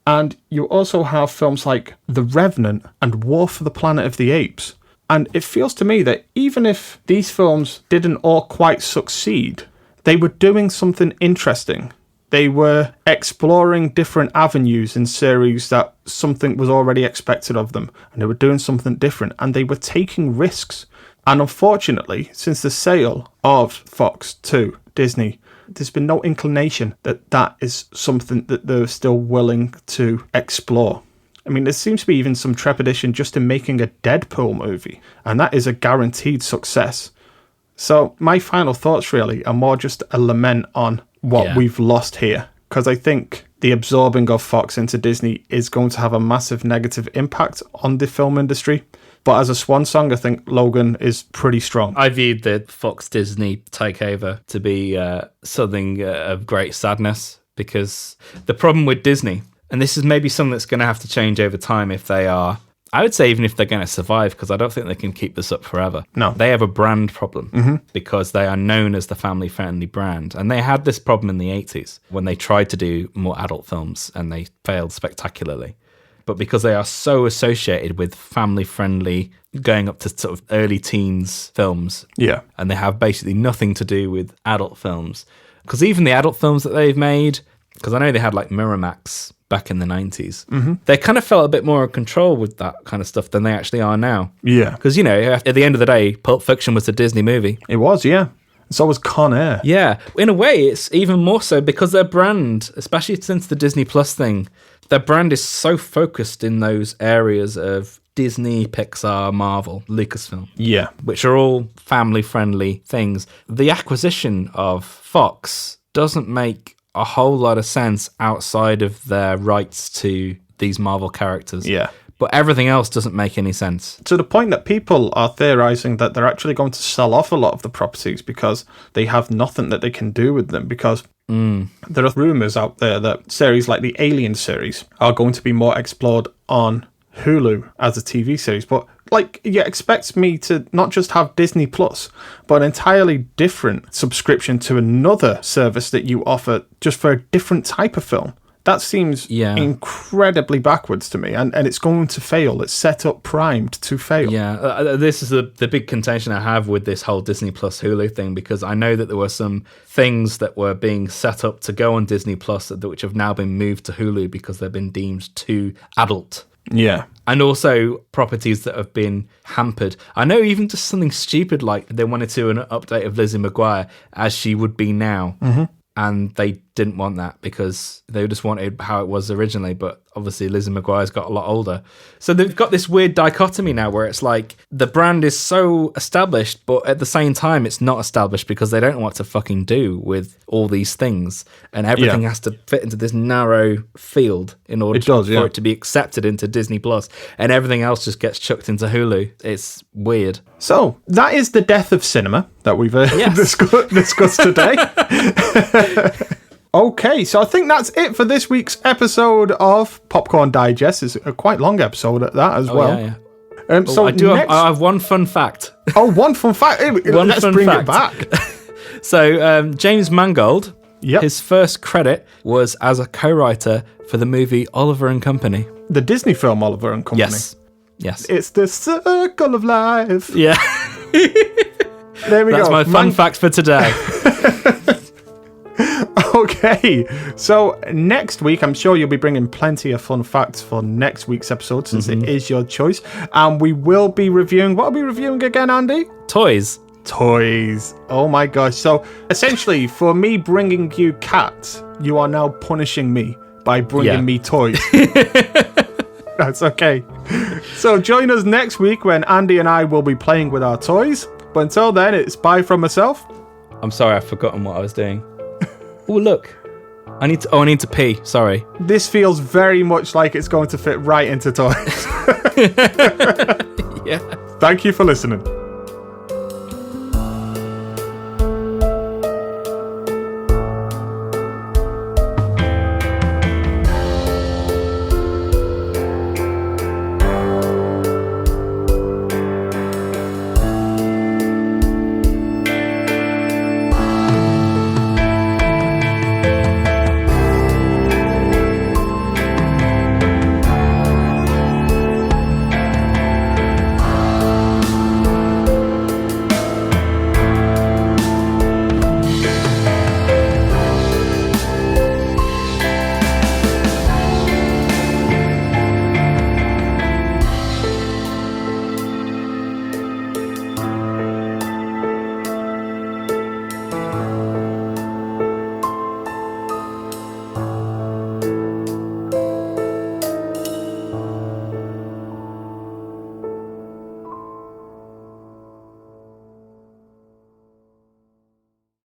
And you also have films like The Revenant and War for the Planet of the Apes. And it feels to me that even if these films didn't all quite succeed, they were doing something interesting They were exploring different avenues in series that something was already expected of them, and they were doing something different, and they were taking risks. And unfortunately, since the sale of Fox to Disney, there's been no inclination that that is something that they're still willing to explore. I mean, there seems to be even some trepidation just in making a Deadpool movie, and that is a guaranteed success. So my final thoughts really are more just a lament on what we've lost here, because I think the absorbing of Fox into Disney is going to have a massive negative impact on the film industry. But as a swan song, I think Logan is pretty strong. I viewed the Fox Disney takeover to be something of great sadness, because the problem with Disney, and this is maybe something that's going to have to change over time if they are, I would say even if they're going to survive, because I don't think they can keep this up forever. No. They have a brand problem because they are known as the family-friendly brand. And they had this problem in the 80s when they tried to do more adult films and they failed spectacularly. But because they are so associated with family-friendly, going up to sort of early teens films, and they have basically nothing to do with adult films. Because even the adult films that they've made, because I know they had like Miramax back in the 90s, they kind of felt a bit more in control with that kind of stuff than they actually are now. Yeah. Because, you know, at the end of the day, Pulp Fiction was a Disney movie. It was, yeah. So was Con Air. Yeah. In a way, it's even more so because their brand, especially since the Disney Plus thing, their brand is so focused in those areas of Disney, Pixar, Marvel, Lucasfilm. Yeah. Which are all family-friendly things. The acquisition of Fox doesn't make a whole lot of sense outside of their rights to these Marvel characters. Yeah. But everything else doesn't make any sense. To the point that people are theorizing that they're actually going to sell off a lot of the properties because they have nothing that they can do with them, because there are rumors out there that series like the Alien series are going to be more explored on Hulu as a TV series. But like, you expect me to not just have Disney Plus, but an entirely different subscription to another service that you offer just for a different type of film. That seems incredibly backwards to me, and it's going to fail. It's set up primed to fail. Yeah, this is the big contention I have with this whole Disney Plus Hulu thing, because I know that there were some things that were being set up to go on Disney Plus which have now been moved to Hulu because they've been deemed too adult. Yeah. And also properties that have been hampered. I know even just something stupid like they wanted to an update of Lizzie McGuire as she would be now. And they didn't want that because they just wanted how it was originally. But obviously Lizzie McGuire's got a lot older. So they've got this weird dichotomy now where it's like the brand is so established, but at the same time it's not established because they don't know what to fucking do with all these things. And everything has to fit into this narrow field in order for it to be accepted into Disney Plus. And everything else just gets chucked into Hulu. It's weird. So that is the death of cinema that we've discussed today. Okay, so I think that's it for this week's episode of Popcorn Digest. It's a quite long episode at that as well. Yeah. So I have one fun fact. Oh, one fun fact. Let's bring it back. So James Mangold, his first credit was as a co-writer for the movie Oliver and Company. The Disney film Oliver and Company. Yes. It's the circle of life. Yeah. There we go. That's my fun fact for today. Okay, so next week, I'm sure you'll be bringing plenty of fun facts for next week's episode, since it is your choice. And we will be reviewing, what are we reviewing again, Andy? Toys. Oh my gosh. So essentially, for me bringing you cats, you are now punishing me by bringing me toys. That's okay. So join us next week when Andy and I will be playing with our toys. But until then, it's bye from myself. I'm sorry, I've forgotten what I was doing. Oh, look. I need to pee. Sorry. This feels very much like it's going to fit right into toys. Yeah. Thank you for listening.